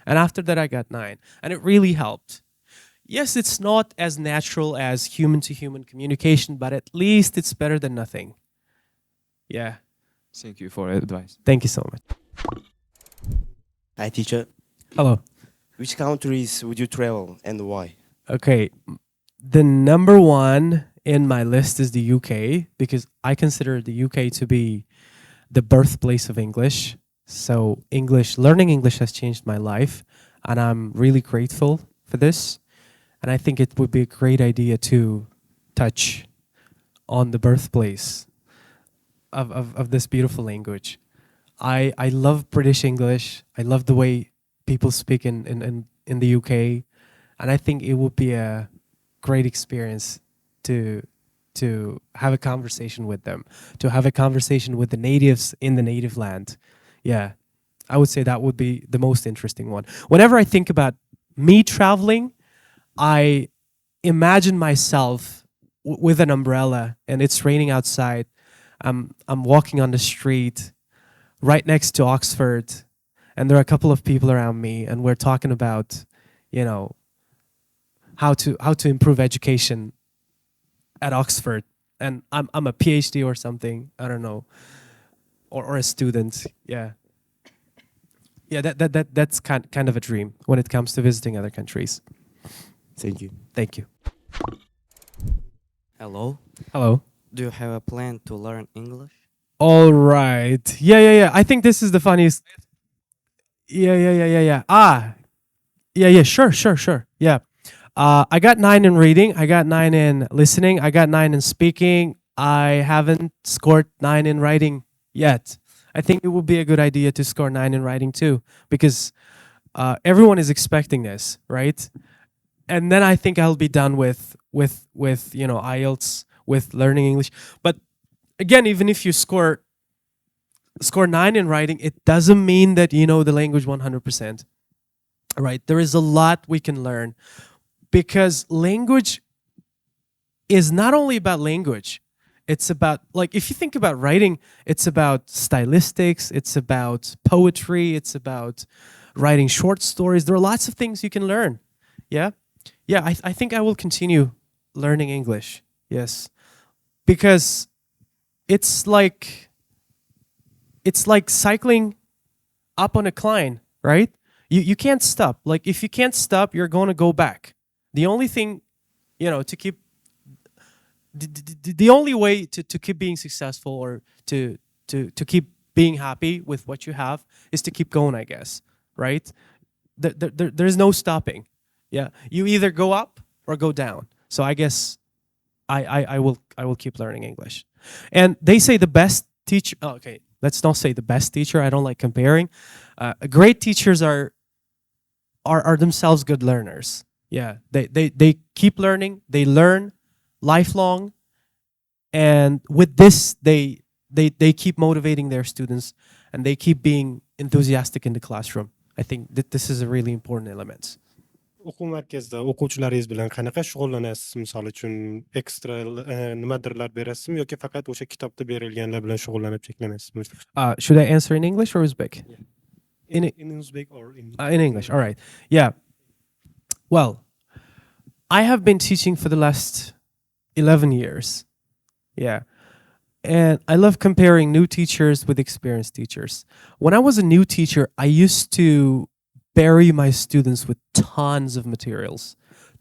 And after that, I got 9, and it really helped. Yes, it's not as natural as human-to-human communication, but at least it's better than nothing. Yeah. Thank you for advice. Thank you so much. Hi, teacher. Hello. Which countries would you travel and why? Okay. The number one in my list is the UK, because I consider the UK to be the birthplace of English. So learning English has changed my life, and I'm really grateful for this. And I think it would be a great idea to touch on the birthplace of this beautiful language. I love British English. I love the way people speak in the UK. And I think it would be a great experience to have a conversation with them, to have a conversation with the natives in the native land. Yeah, I would say that would be the most interesting one. Whenever I think about me traveling, I imagine myself with an umbrella, and it's raining outside. I'm walking on the street right next to Oxford, and there are a couple of people around me, and we're talking about, how to improve education at Oxford. And I'm a PhD or something, I don't know, or a student. Yeah, that's kind of a dream when it comes to visiting other countries. Thank you. Thank you. Hello. Hello. Do you have a plan to learn English? All right. Yeah. I think this is the funniest. Yeah. Yeah. Sure. Yeah. I got 9 in reading. I got 9 in listening. I got 9 in speaking. I haven't scored 9 in writing yet. I think it would be a good idea to score 9 in writing too, because everyone is expecting this, right? And then I think I'll be done with IELTS, with learning English. But again, even if you score 9 in writing, it doesn't mean that you know the language 100%. Right? There is a lot we can learn, because language is not only about language. It's about, like, if you think about writing, it's about stylistics, it's about poetry, it's about writing short stories. There are lots of things you can learn. Yeah? Yeah, I think I will continue learning English. Yes. Because it's like cycling up on a climb, right? You can't stop. Like, if you can't stop, you're going to go back. The only thing, to keep the only way to keep being successful, or to keep being happy with what you have, is to keep going, I guess, right? There's no stopping. Yeah, you either go up or go down. So I guess I will keep learning English. And they say the best teacher. Oh, okay, let's not say the best teacher. I don't like comparing. Great teachers are themselves good learners. Yeah, they keep learning. They learn lifelong, and with this, they keep motivating their students, and they keep being enthusiastic in the classroom. I think that this is a really important element. O'quv markazida o'quvchilaringiz bilan qanaqa shug'ullanasiz? Misol uchun ekstra nimadirlar berasizmi yoki faqat o'sha kitobda berilganlar bilan shug'ullanib cheklanasizmi? Should I answer in English or Uzbek? In Uzbek or In English. All right. Yeah. Well, I have been teaching for the last 11 years. Yeah. And I love comparing new teachers with experienced teachers. When I was a new teacher, I used to bury my students with tons of materials,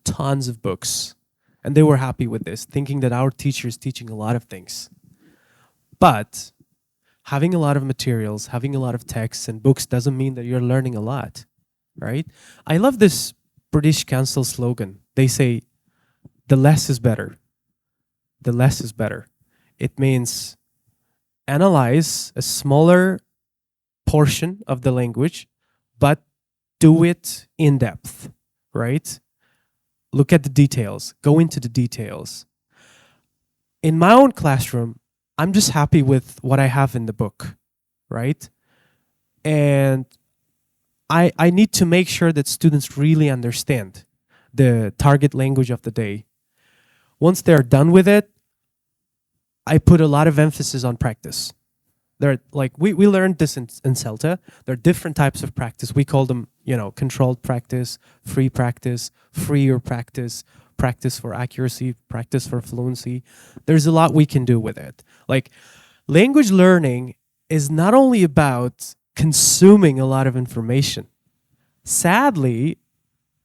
tons of books. And they were happy with this, thinking that our teacher is teaching a lot of things. But having a lot of materials, having a lot of texts and books doesn't mean that you're learning a lot, right? I love this British Council slogan. They say, the less is better. The less is better. It means analyze a smaller portion of the language, but do it in depth, right? Look at the details, go into the details. In my own classroom, I'm just happy with what I have in the book, right? And I need to make sure that students really understand the target language of the day. Once they're done with it, I put a lot of emphasis on practice. There, like we learned this in CELTA. There are different types of practice. We call them, controlled practice, freer practice, practice for accuracy, practice for fluency. There's a lot we can do with it. Like language learning is not only about consuming a lot of information. Sadly,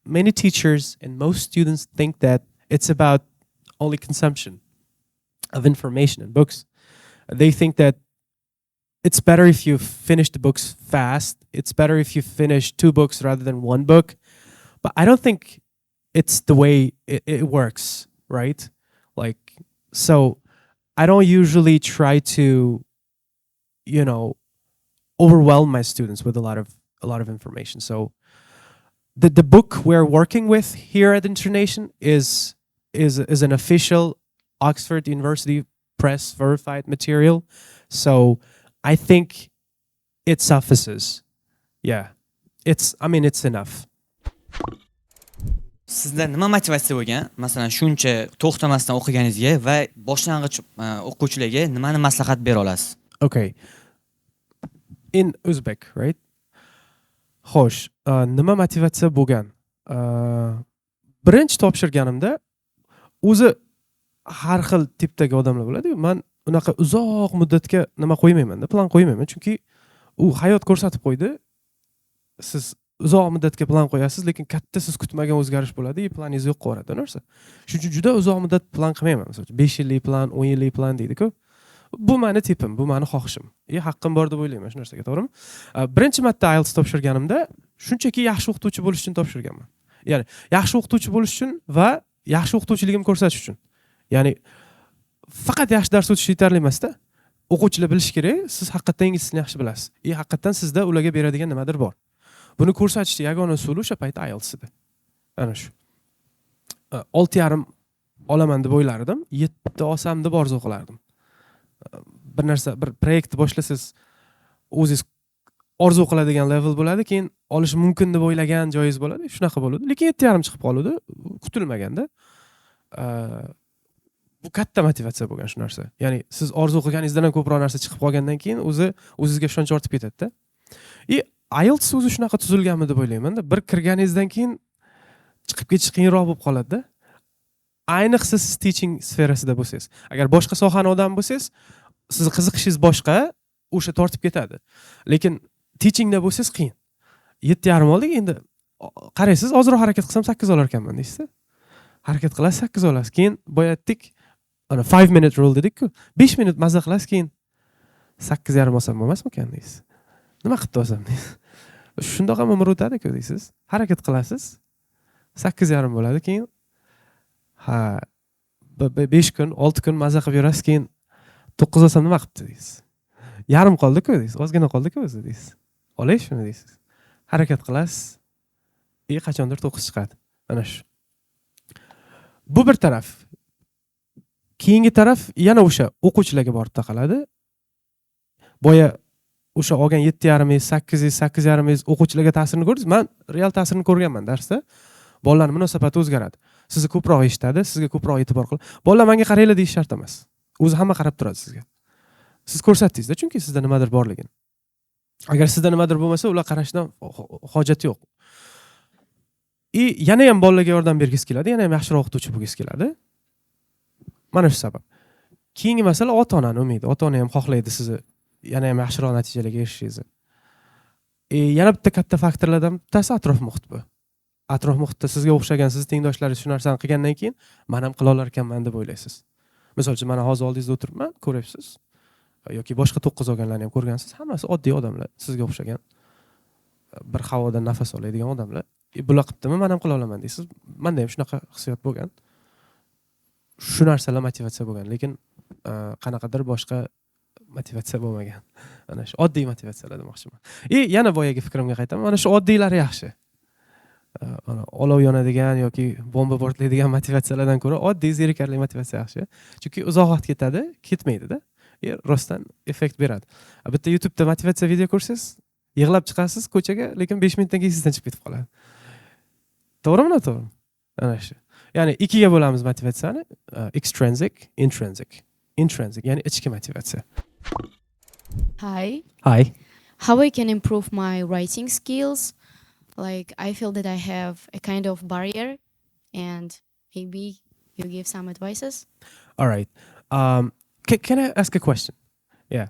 many teachers and most students think that it's about only consumption of information and books. They think that it's better if you finish the books fast. It's better if you finish 2 books rather than 1 book. But I don't think it's the way it works, right? Like, so I don't usually try to, overwhelm my students with a lot of information. So the book we're working with here at Internation is an official Oxford University Press verified material. So I think it suffices. Yeah. It's enough. Sizda nima motivatsiya bo'lgan? Masalan, shuncha to'xtamasdan o'qiganingizga va boshlang'ich o'quvchilarga nimani maslahat bera olasiz? Okay. In Uzbek, right? Xo'sh, nima motivatsiya bo'lgan? Birinchi topshirganimda o'zi har xil tipdagi odamlar bo'ladi. Men unaqa uzoq muddatga nima qo'ymayman-da, plan qo'ymayman, chunki u hayot ko'rsatib qo'ydi. Siz uzoq muddatga plan qo'yasiz, lekin katta siz kutmagan o'zgarish bo'ladi, planingiz yo'q qoladi, narsa. Shuning uchun juda uzoq muddat plan qilmayman. Masalan, 5 yillik plan, 10 yillik plan deydi-ku. Bu meni tipim, bu meni xohishim. Haqqim bor deb o'ylayman shu narsaga, to'g'rimi? Birinchi marta IELTS topshirganimda shunchaki yaxshi o'qituvchi bo'lish uchun topshirganman. Ya'ni yaxshi o'qituvchi bo'lish uchun va yaxshi o'qituvchiligimni ko'rsatish uchun. Ya'ni faqat yaxshi dars o'tish yetarli emas-da. O'quvchilar bilish kerak, siz haqiqatan inglizcani yaxshi bilasiz. Haqiqatan sizda ularga beradigan nimadir bor. Buni ko'rsatishning yagona usuli o'sha payt IELTS edi. Ana shu. 6,5 olaman deb o'ylar edim, 7 olsam deb orzu qilardim. Bir proyekt boshlasangiz o'zingiz orzu qiladigan level bo'ladi, keyin olish mumkin deb o'ylagan joyingiz bo'ladi, shunaqa bo'ladi. Lekin 7,5 chiqib qoldi, kutilmaganda. Bu katta motivatsiya bo'lgan shu narsa. Ya'ni siz orzu qilganingizdan ham ko'proq narsa chiqib qolgandan keyin o'zingizga ishonch ortib ketadi-da. IELTS o'zi shunaqa tuzilganmi deb o'ylayman-da. Bir kirganingizdan keyin chiqib ketish qiyinroq bo'lib qoladi-da. Ayniqsa siz teaching sferasida bo'lsangiz. Agar boshqa sohaning odami bo'lsangiz, siz qiziqishingiz boshqa, o'sha tortib ketadi. Lekin teachingda bo'lsangiz qiyin. 7,5 oldik, endi qaraysiz, ozroq harakat qilsam 8 olar ekanman deysiz. Harakat qilasiz 8 olasiz. Keyin boyatdik, ana 5 minute rule dedik-ku. 5 minut maza qilasiz, keyin 8,5 olsam bo'lmasmi deysiz. Nima qilib olsam deysiz. Shundoq ham umr o'tadi-ku deysiz. Harakat qilasiz. 8,5 bo'ladi, keyin 5 kun, 6 kun maza qilib yurasiz, keyin 9 olsam nima qilibdi deysiz. Yarim qoldi-ku deysiz. Ozgina qoldi-ku o'zi deysiz. Olish shuni deysiz. Harakat qilasiz. Qachondir 9 chiqadi. Ana shu. Bu bir taraf. Keyingi taraf yana o'sha o'quvchilarga borib taqaladi. Boya o'sha olgan 7,5, 8, 8,5 o'quvchilarga ta'sirini ko'rdingiz. Men real ta'sirini ko'rganman darsda. Bolalar munosabati o'zgaradi. Sizni ko'proq eshitadi, sizga ko'proq e'tibor qiladi. Bolalar menga qaranglar deyish shart emas. O'zi hamma qarab turadi sizga. Siz ko'rsatdingizda, chunki sizda nimadir borligini. Agar sizda nimadir bo'lmasa, ular qarashdan hojati yo'q. Yana ham bolalarga yordam bergisi keladi, yana ham yaxshiroq o'qituvchi bo'lgisi keladi. Mana shu sabab. Keyingi masala ota-onani umidi. Ota-ona ham xohlaydi sizni yana ham yaxshiroq natijalarga erishishingizni. Yana bitta katta faktorlardan bittasi atrof muhit bu. Atrof muhitda sizga o'xshagan siz tengdoshlaringiz shu narsani qilgandan keyin men ham qila olar ekanman deb o'ylaysiz. Misol uchun mana hozir oldingizda o'tiribman, ko'ryapsiz. Yoki boshqa 9 olganlarni ham ko'rgansiz. Hammasi oddiy odamlar, sizga o'xshagan. Bir havodan nafas oladigan odamlar. Bular qilibdimi, men ham qila olaman deysiz. Menda ham shunaqa hissiyot bo'lgan. Shu narsalar motivatsiya bo'lgan, lekin qanaqadir boshqa motivatsiya bo'lmagan. Ana shu oddiy motivatsiyalar demoqchiman. Yana boyaga fikrimga qaytaman. Mana shu oddiylar yaxshi. Olov yonadigan yoki bomba portlaydigan motivatsiyalardan ko'ra oddiy zerikarli motivatsiya yaxshi. Chunki uzoq vaqt ketadi, ketmaydi-da. Rostdan effekt beradi. Bitta YouTube'da motivatsiya video ko'rsangiz, yig'lab chiqasiz ko'chaga, lekin 5 minutdan keyin sizdan chiqib ketib qoladi. To'g'rimi, noto'g'rimi? Ana shu. Ya'ni ikkiga bo'lamiz motivatsiyani, extrinsic, intrinsic. Intrinsic, ya'ni ichki motivatsiya. Hi. Hi. How I can improve my writing skills? Like, I feel that I have a kind of barrier, and maybe you give some advices. All right. Can I ask a question? Yeah.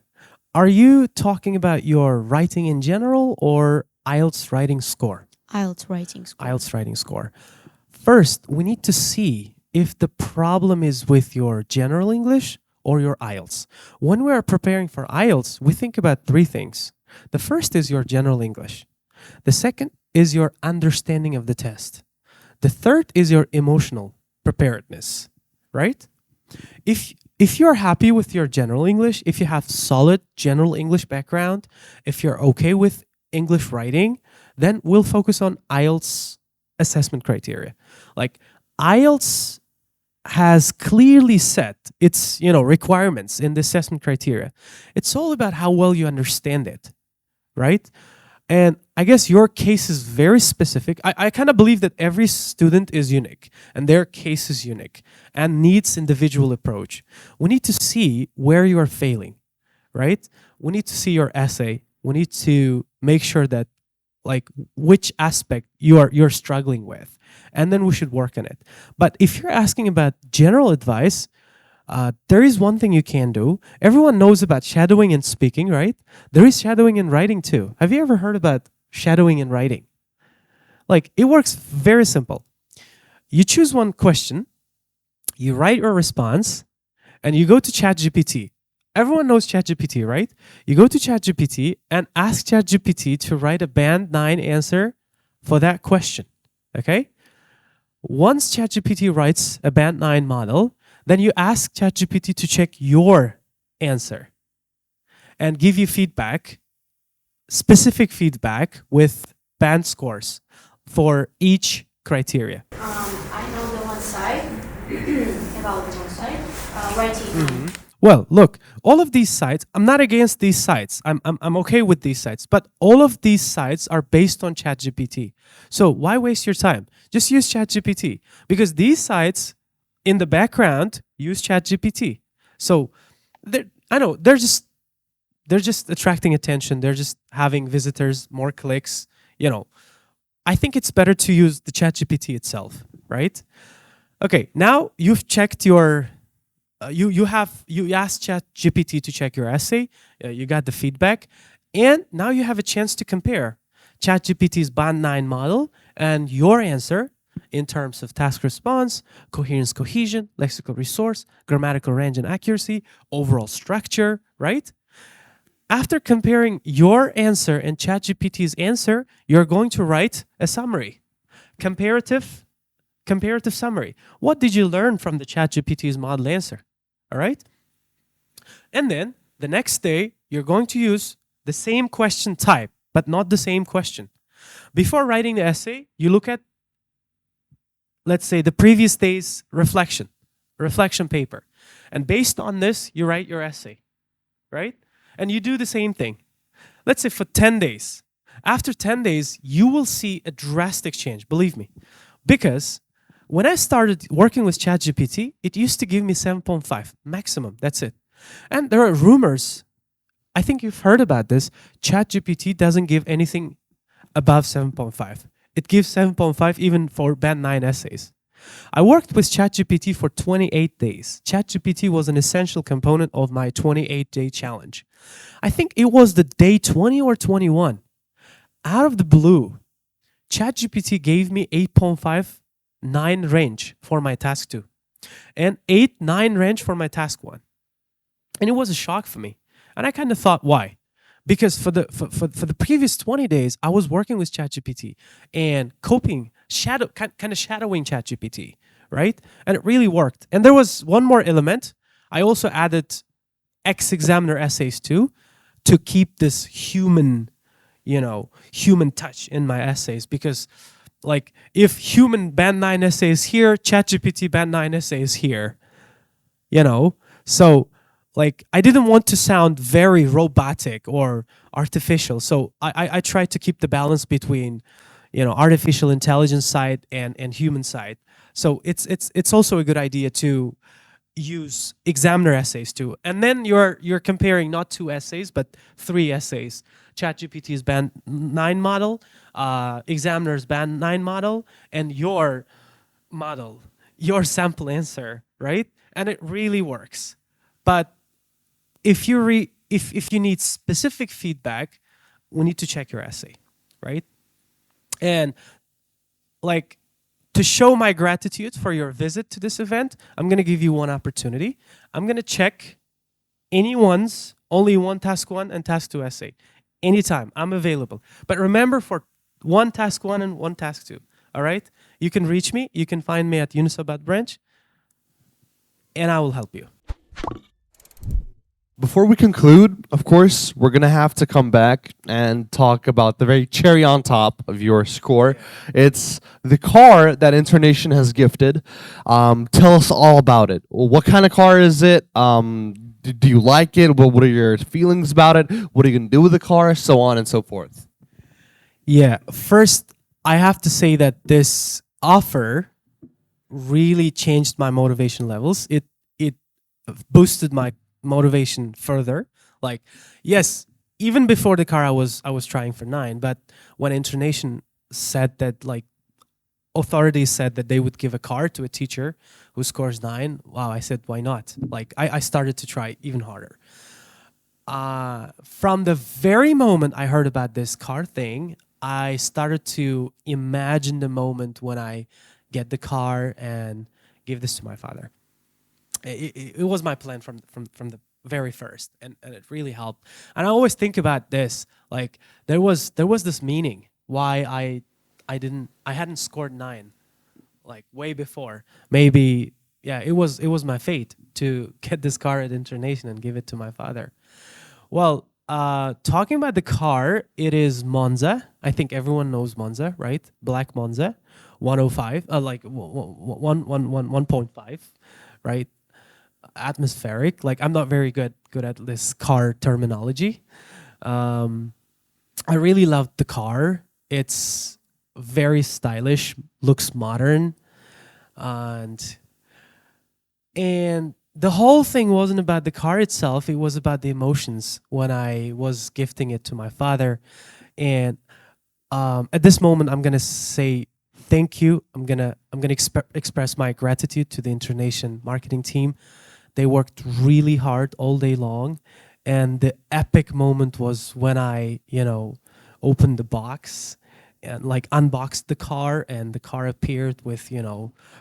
Are you talking about your writing in general or IELTS writing score? IELTS writing score. IELTS writing score. First, we need to see if the problem is with your general English or your IELTS. When we are preparing for IELTS, we think about 3 things. The first is your general English. The second is your understanding of the test. The third is your emotional preparedness, right? If you're happy with your general English, if you have solid general English background, if you're okay with English writing, then we'll focus on IELTS assessment criteria. Like IELTS has clearly set its, requirements in the assessment criteria. It's all about how well you understand it, right? And I guess your case is very specific. I kind of believe that every student is unique and their case is unique and needs individual approach. We need to see where you are failing, right? We need to see your essay. We need to make sure that which aspect you're struggling with, and then we should work on it. But if you're asking about general advice, there is one thing you can do. Everyone knows about shadowing and speaking, right? There is shadowing and writing too. Have you ever heard about shadowing and writing? It works very simple. You choose one question, you write your response, and you go to ChatGPT. Everyone knows ChatGPT, right? You go to ChatGPT and ask ChatGPT to write a band 9 answer for that question, okay? Once ChatGPT writes a band 9 model, then you ask ChatGPT to check your answer and give you feedback, specific feedback with band scores for each criteria. I know the one side, about the one side, writing. Well, look, all of these sites, I'm not against these sites. I'm okay with these sites, but all of these sites are based on ChatGPT. So why waste your time? Just use ChatGPT, because these sites in the background use ChatGPT. So they're just attracting attention. They're just having visitors, more clicks. I think it's better to use the ChatGPT itself, right? Okay, now you've checked your. You asked ChatGPT to check your essay. You got the feedback, and now you have a chance to compare ChatGPT's band 9 model and your answer in terms of task response, coherence, cohesion, lexical resource, grammatical range and accuracy, overall structure, right? After comparing your answer and ChatGPT's answer, you're going to write a summary, comparative summary. What did you learn from the ChatGPT's model answer? All right? And then the next day, you're going to use the same question type, but not the same question. Before writing the essay, you look at let's say the previous day's reflection paper. And based on this, you write your essay, right? And you do the same thing. Let's say for 10 days. After 10 days, you will see a drastic change, believe me. Because when I started working with ChatGPT, it used to give me 7.5 maximum, that's it. And there are rumors, I think you've heard about this, ChatGPT doesn't give anything above 7.5. It gives 7.5 even for band 9 essays. I worked with ChatGPT for 28 days. ChatGPT was an essential component of my 28-day challenge. I think it was the day 20 or 21. Out of the blue, ChatGPT gave me 8.5, 9 range for my task 2. And 8, 9 range for my task 1. And it was a shock for me. And I kind of thought, why? Because for the previous 20 days, I was working with ChatGPT and coping, kind of shadowing ChatGPT, right? And it really worked. And there was one more element. I also added ex-examiner essays too, to keep this human touch in my essays. Because like if human band 9 essay is here, ChatGPT band 9 essay is here, So like I didn't want to sound very robotic or artificial. So I tried to keep the balance between, artificial intelligence side and human side. So it's also a good idea to use examiner essays too. And then you're comparing not 2 essays, but 3 essays. ChatGPT's band 9 model, examiner's band 9 model, and your model, your sample answer, right? And it really works. But if you need specific feedback, we need to check your essay, right? And like to show my gratitude for your visit to this event, I'm going to give you one opportunity. I'm going to check anyone's only one task 1 and task 2 essay. Anytime, I'm available. But remember, for one task 1 and one task 2, all right? You can reach me. You can find me at Yunusobad branch, and I will help you. Before we conclude, of course, we're going to have to come back and talk about the very cherry on top of your score. It's the car that Internation has gifted. Tell us all about it. What kind of car is it? Do you like it? What are your feelings about it? What are you going to do with the car? So on and so forth. Yeah, first, I have to say that this offer really changed my motivation levels. It boosted my motivation further. Like, yes, even before the car I was trying for 9, but when Internation said that, like, authorities said that they would give a car to a teacher who scores 9, wow, I said, why not? Like, I started to try even harder. From the very moment I heard about this car thing, I started to imagine the moment when I get the car and give this to my father. It was my plan from the very first, and it really helped. And I always think about this, like there was this meaning why I hadn't scored 9, like way before. Maybe it was my fate to get this car at Internation and give it to my father. Well, talking about the car, it is Monza. I think everyone knows Monza, right? Black Monza, 105, like 1.5, right? Atmospheric. Like, I'm not very good at this car terminology. I really loved the car. It's very stylish, looks modern, and the whole thing wasn't about the car itself. It was about the emotions when I was gifting it to my father. And at this moment, I'm gonna say thank you. I'm gonna express my gratitude to the Internation marketing team. They worked really hard all day long, and the epic moment was when I, opened the box and like unboxed the car, and the car appeared with,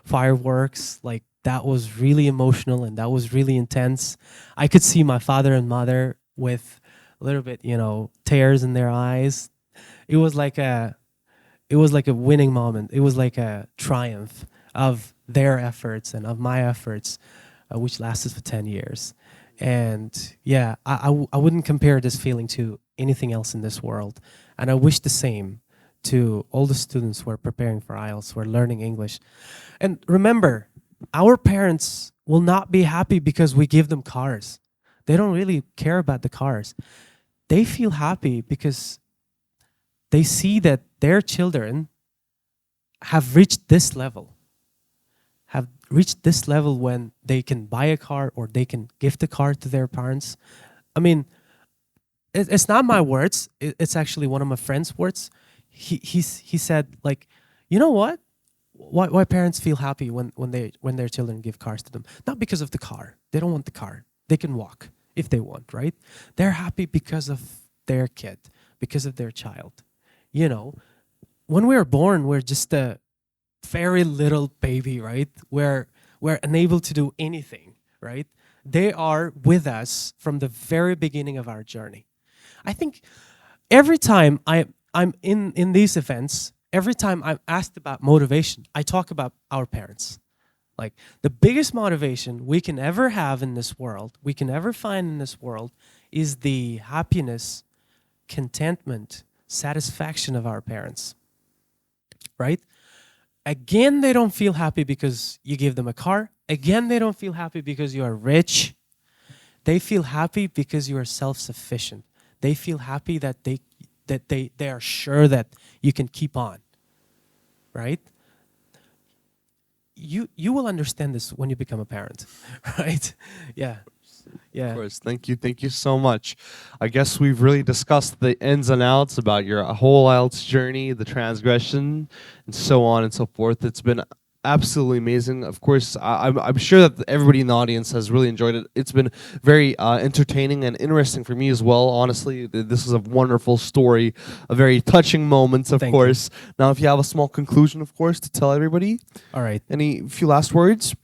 fireworks. Like, that was really emotional and that was really intense. I could see my father and mother with a little bit, tears in their eyes. It was like a winning moment. It was like a triumph of their efforts and of my efforts, which lasted for 10 years. And yeah, I wouldn't compare this feeling to anything else in this world. And I wish the same to all the students who are preparing for IELTS, who are learning English. And remember, our parents will not be happy because we give them cars. They don't really care about the cars. They feel happy because they see that their children have reached this level, when they can buy a car or they can gift a car to their parents. I mean, it's not my words. It's actually one of my friend's words. He said, like, you know what? Why parents feel happy when their children give cars to them? Not because of the car. They don't want the car. They can walk if they want, right? They're happy because of their kid, because of their child. You know, when we're born, we're just a very little baby, right? We're unable to do anything, right? They are with us from the very beginning of our journey. I think every time I'm in these events, every time I'm asked about motivation, I talk about our parents. Like, the biggest motivation we can ever have in this world, we can ever find in this world, is the happiness, contentment, satisfaction of our parents, right? Again, they don't feel happy because you give them a car. Again, they don't feel happy because you are rich. They feel happy because you are self-sufficient. They feel happy that they are sure that you can keep on, right? You will understand this when you become a parent, right? Yeah. Yeah. Of course. Thank you so much. I guess we've really discussed the ins and outs about your whole IELTS journey, the transgression, and so on and so forth. It's been absolutely amazing. Of course, I'm sure that everybody in the audience has really enjoyed it. It's been very entertaining and interesting for me as well. Honestly, this is a wonderful story, a very touching moment, of course. Now, if you have a small conclusion, of course, to tell everybody. All right. Any few last words?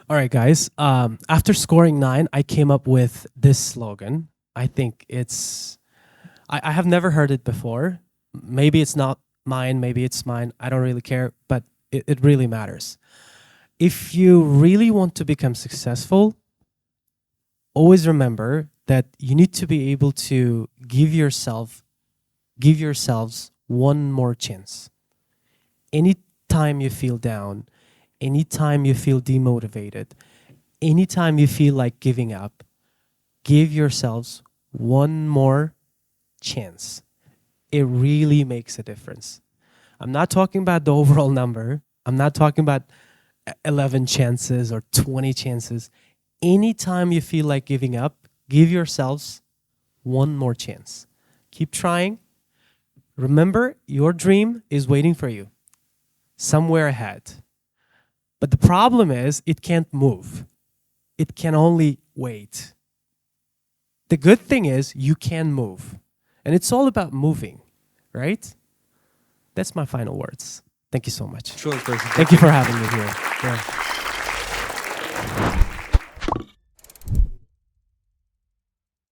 All right, guys. After scoring 9, I came up with this slogan. I think I have never heard it before. Maybe it's not mine. Maybe it's mine. I don't really care. But it really matters. If you really want to become successful, always remember that you need to be able to give yourselves one more chance. Anytime you feel down, anytime you feel demotivated, anytime you feel like giving up, give yourselves one more chance. It really makes a difference. I'm not talking about the overall number. I'm not talking about 11 chances or 20 chances. Anytime you feel like giving up, give yourselves one more chance. Keep trying. Remember, your dream is waiting for you somewhere ahead. But the problem is it can't move. It can only wait. The good thing is you can move. And it's all about moving, right? That's my final words. Thank you so much. Thank you for having me here. Yeah.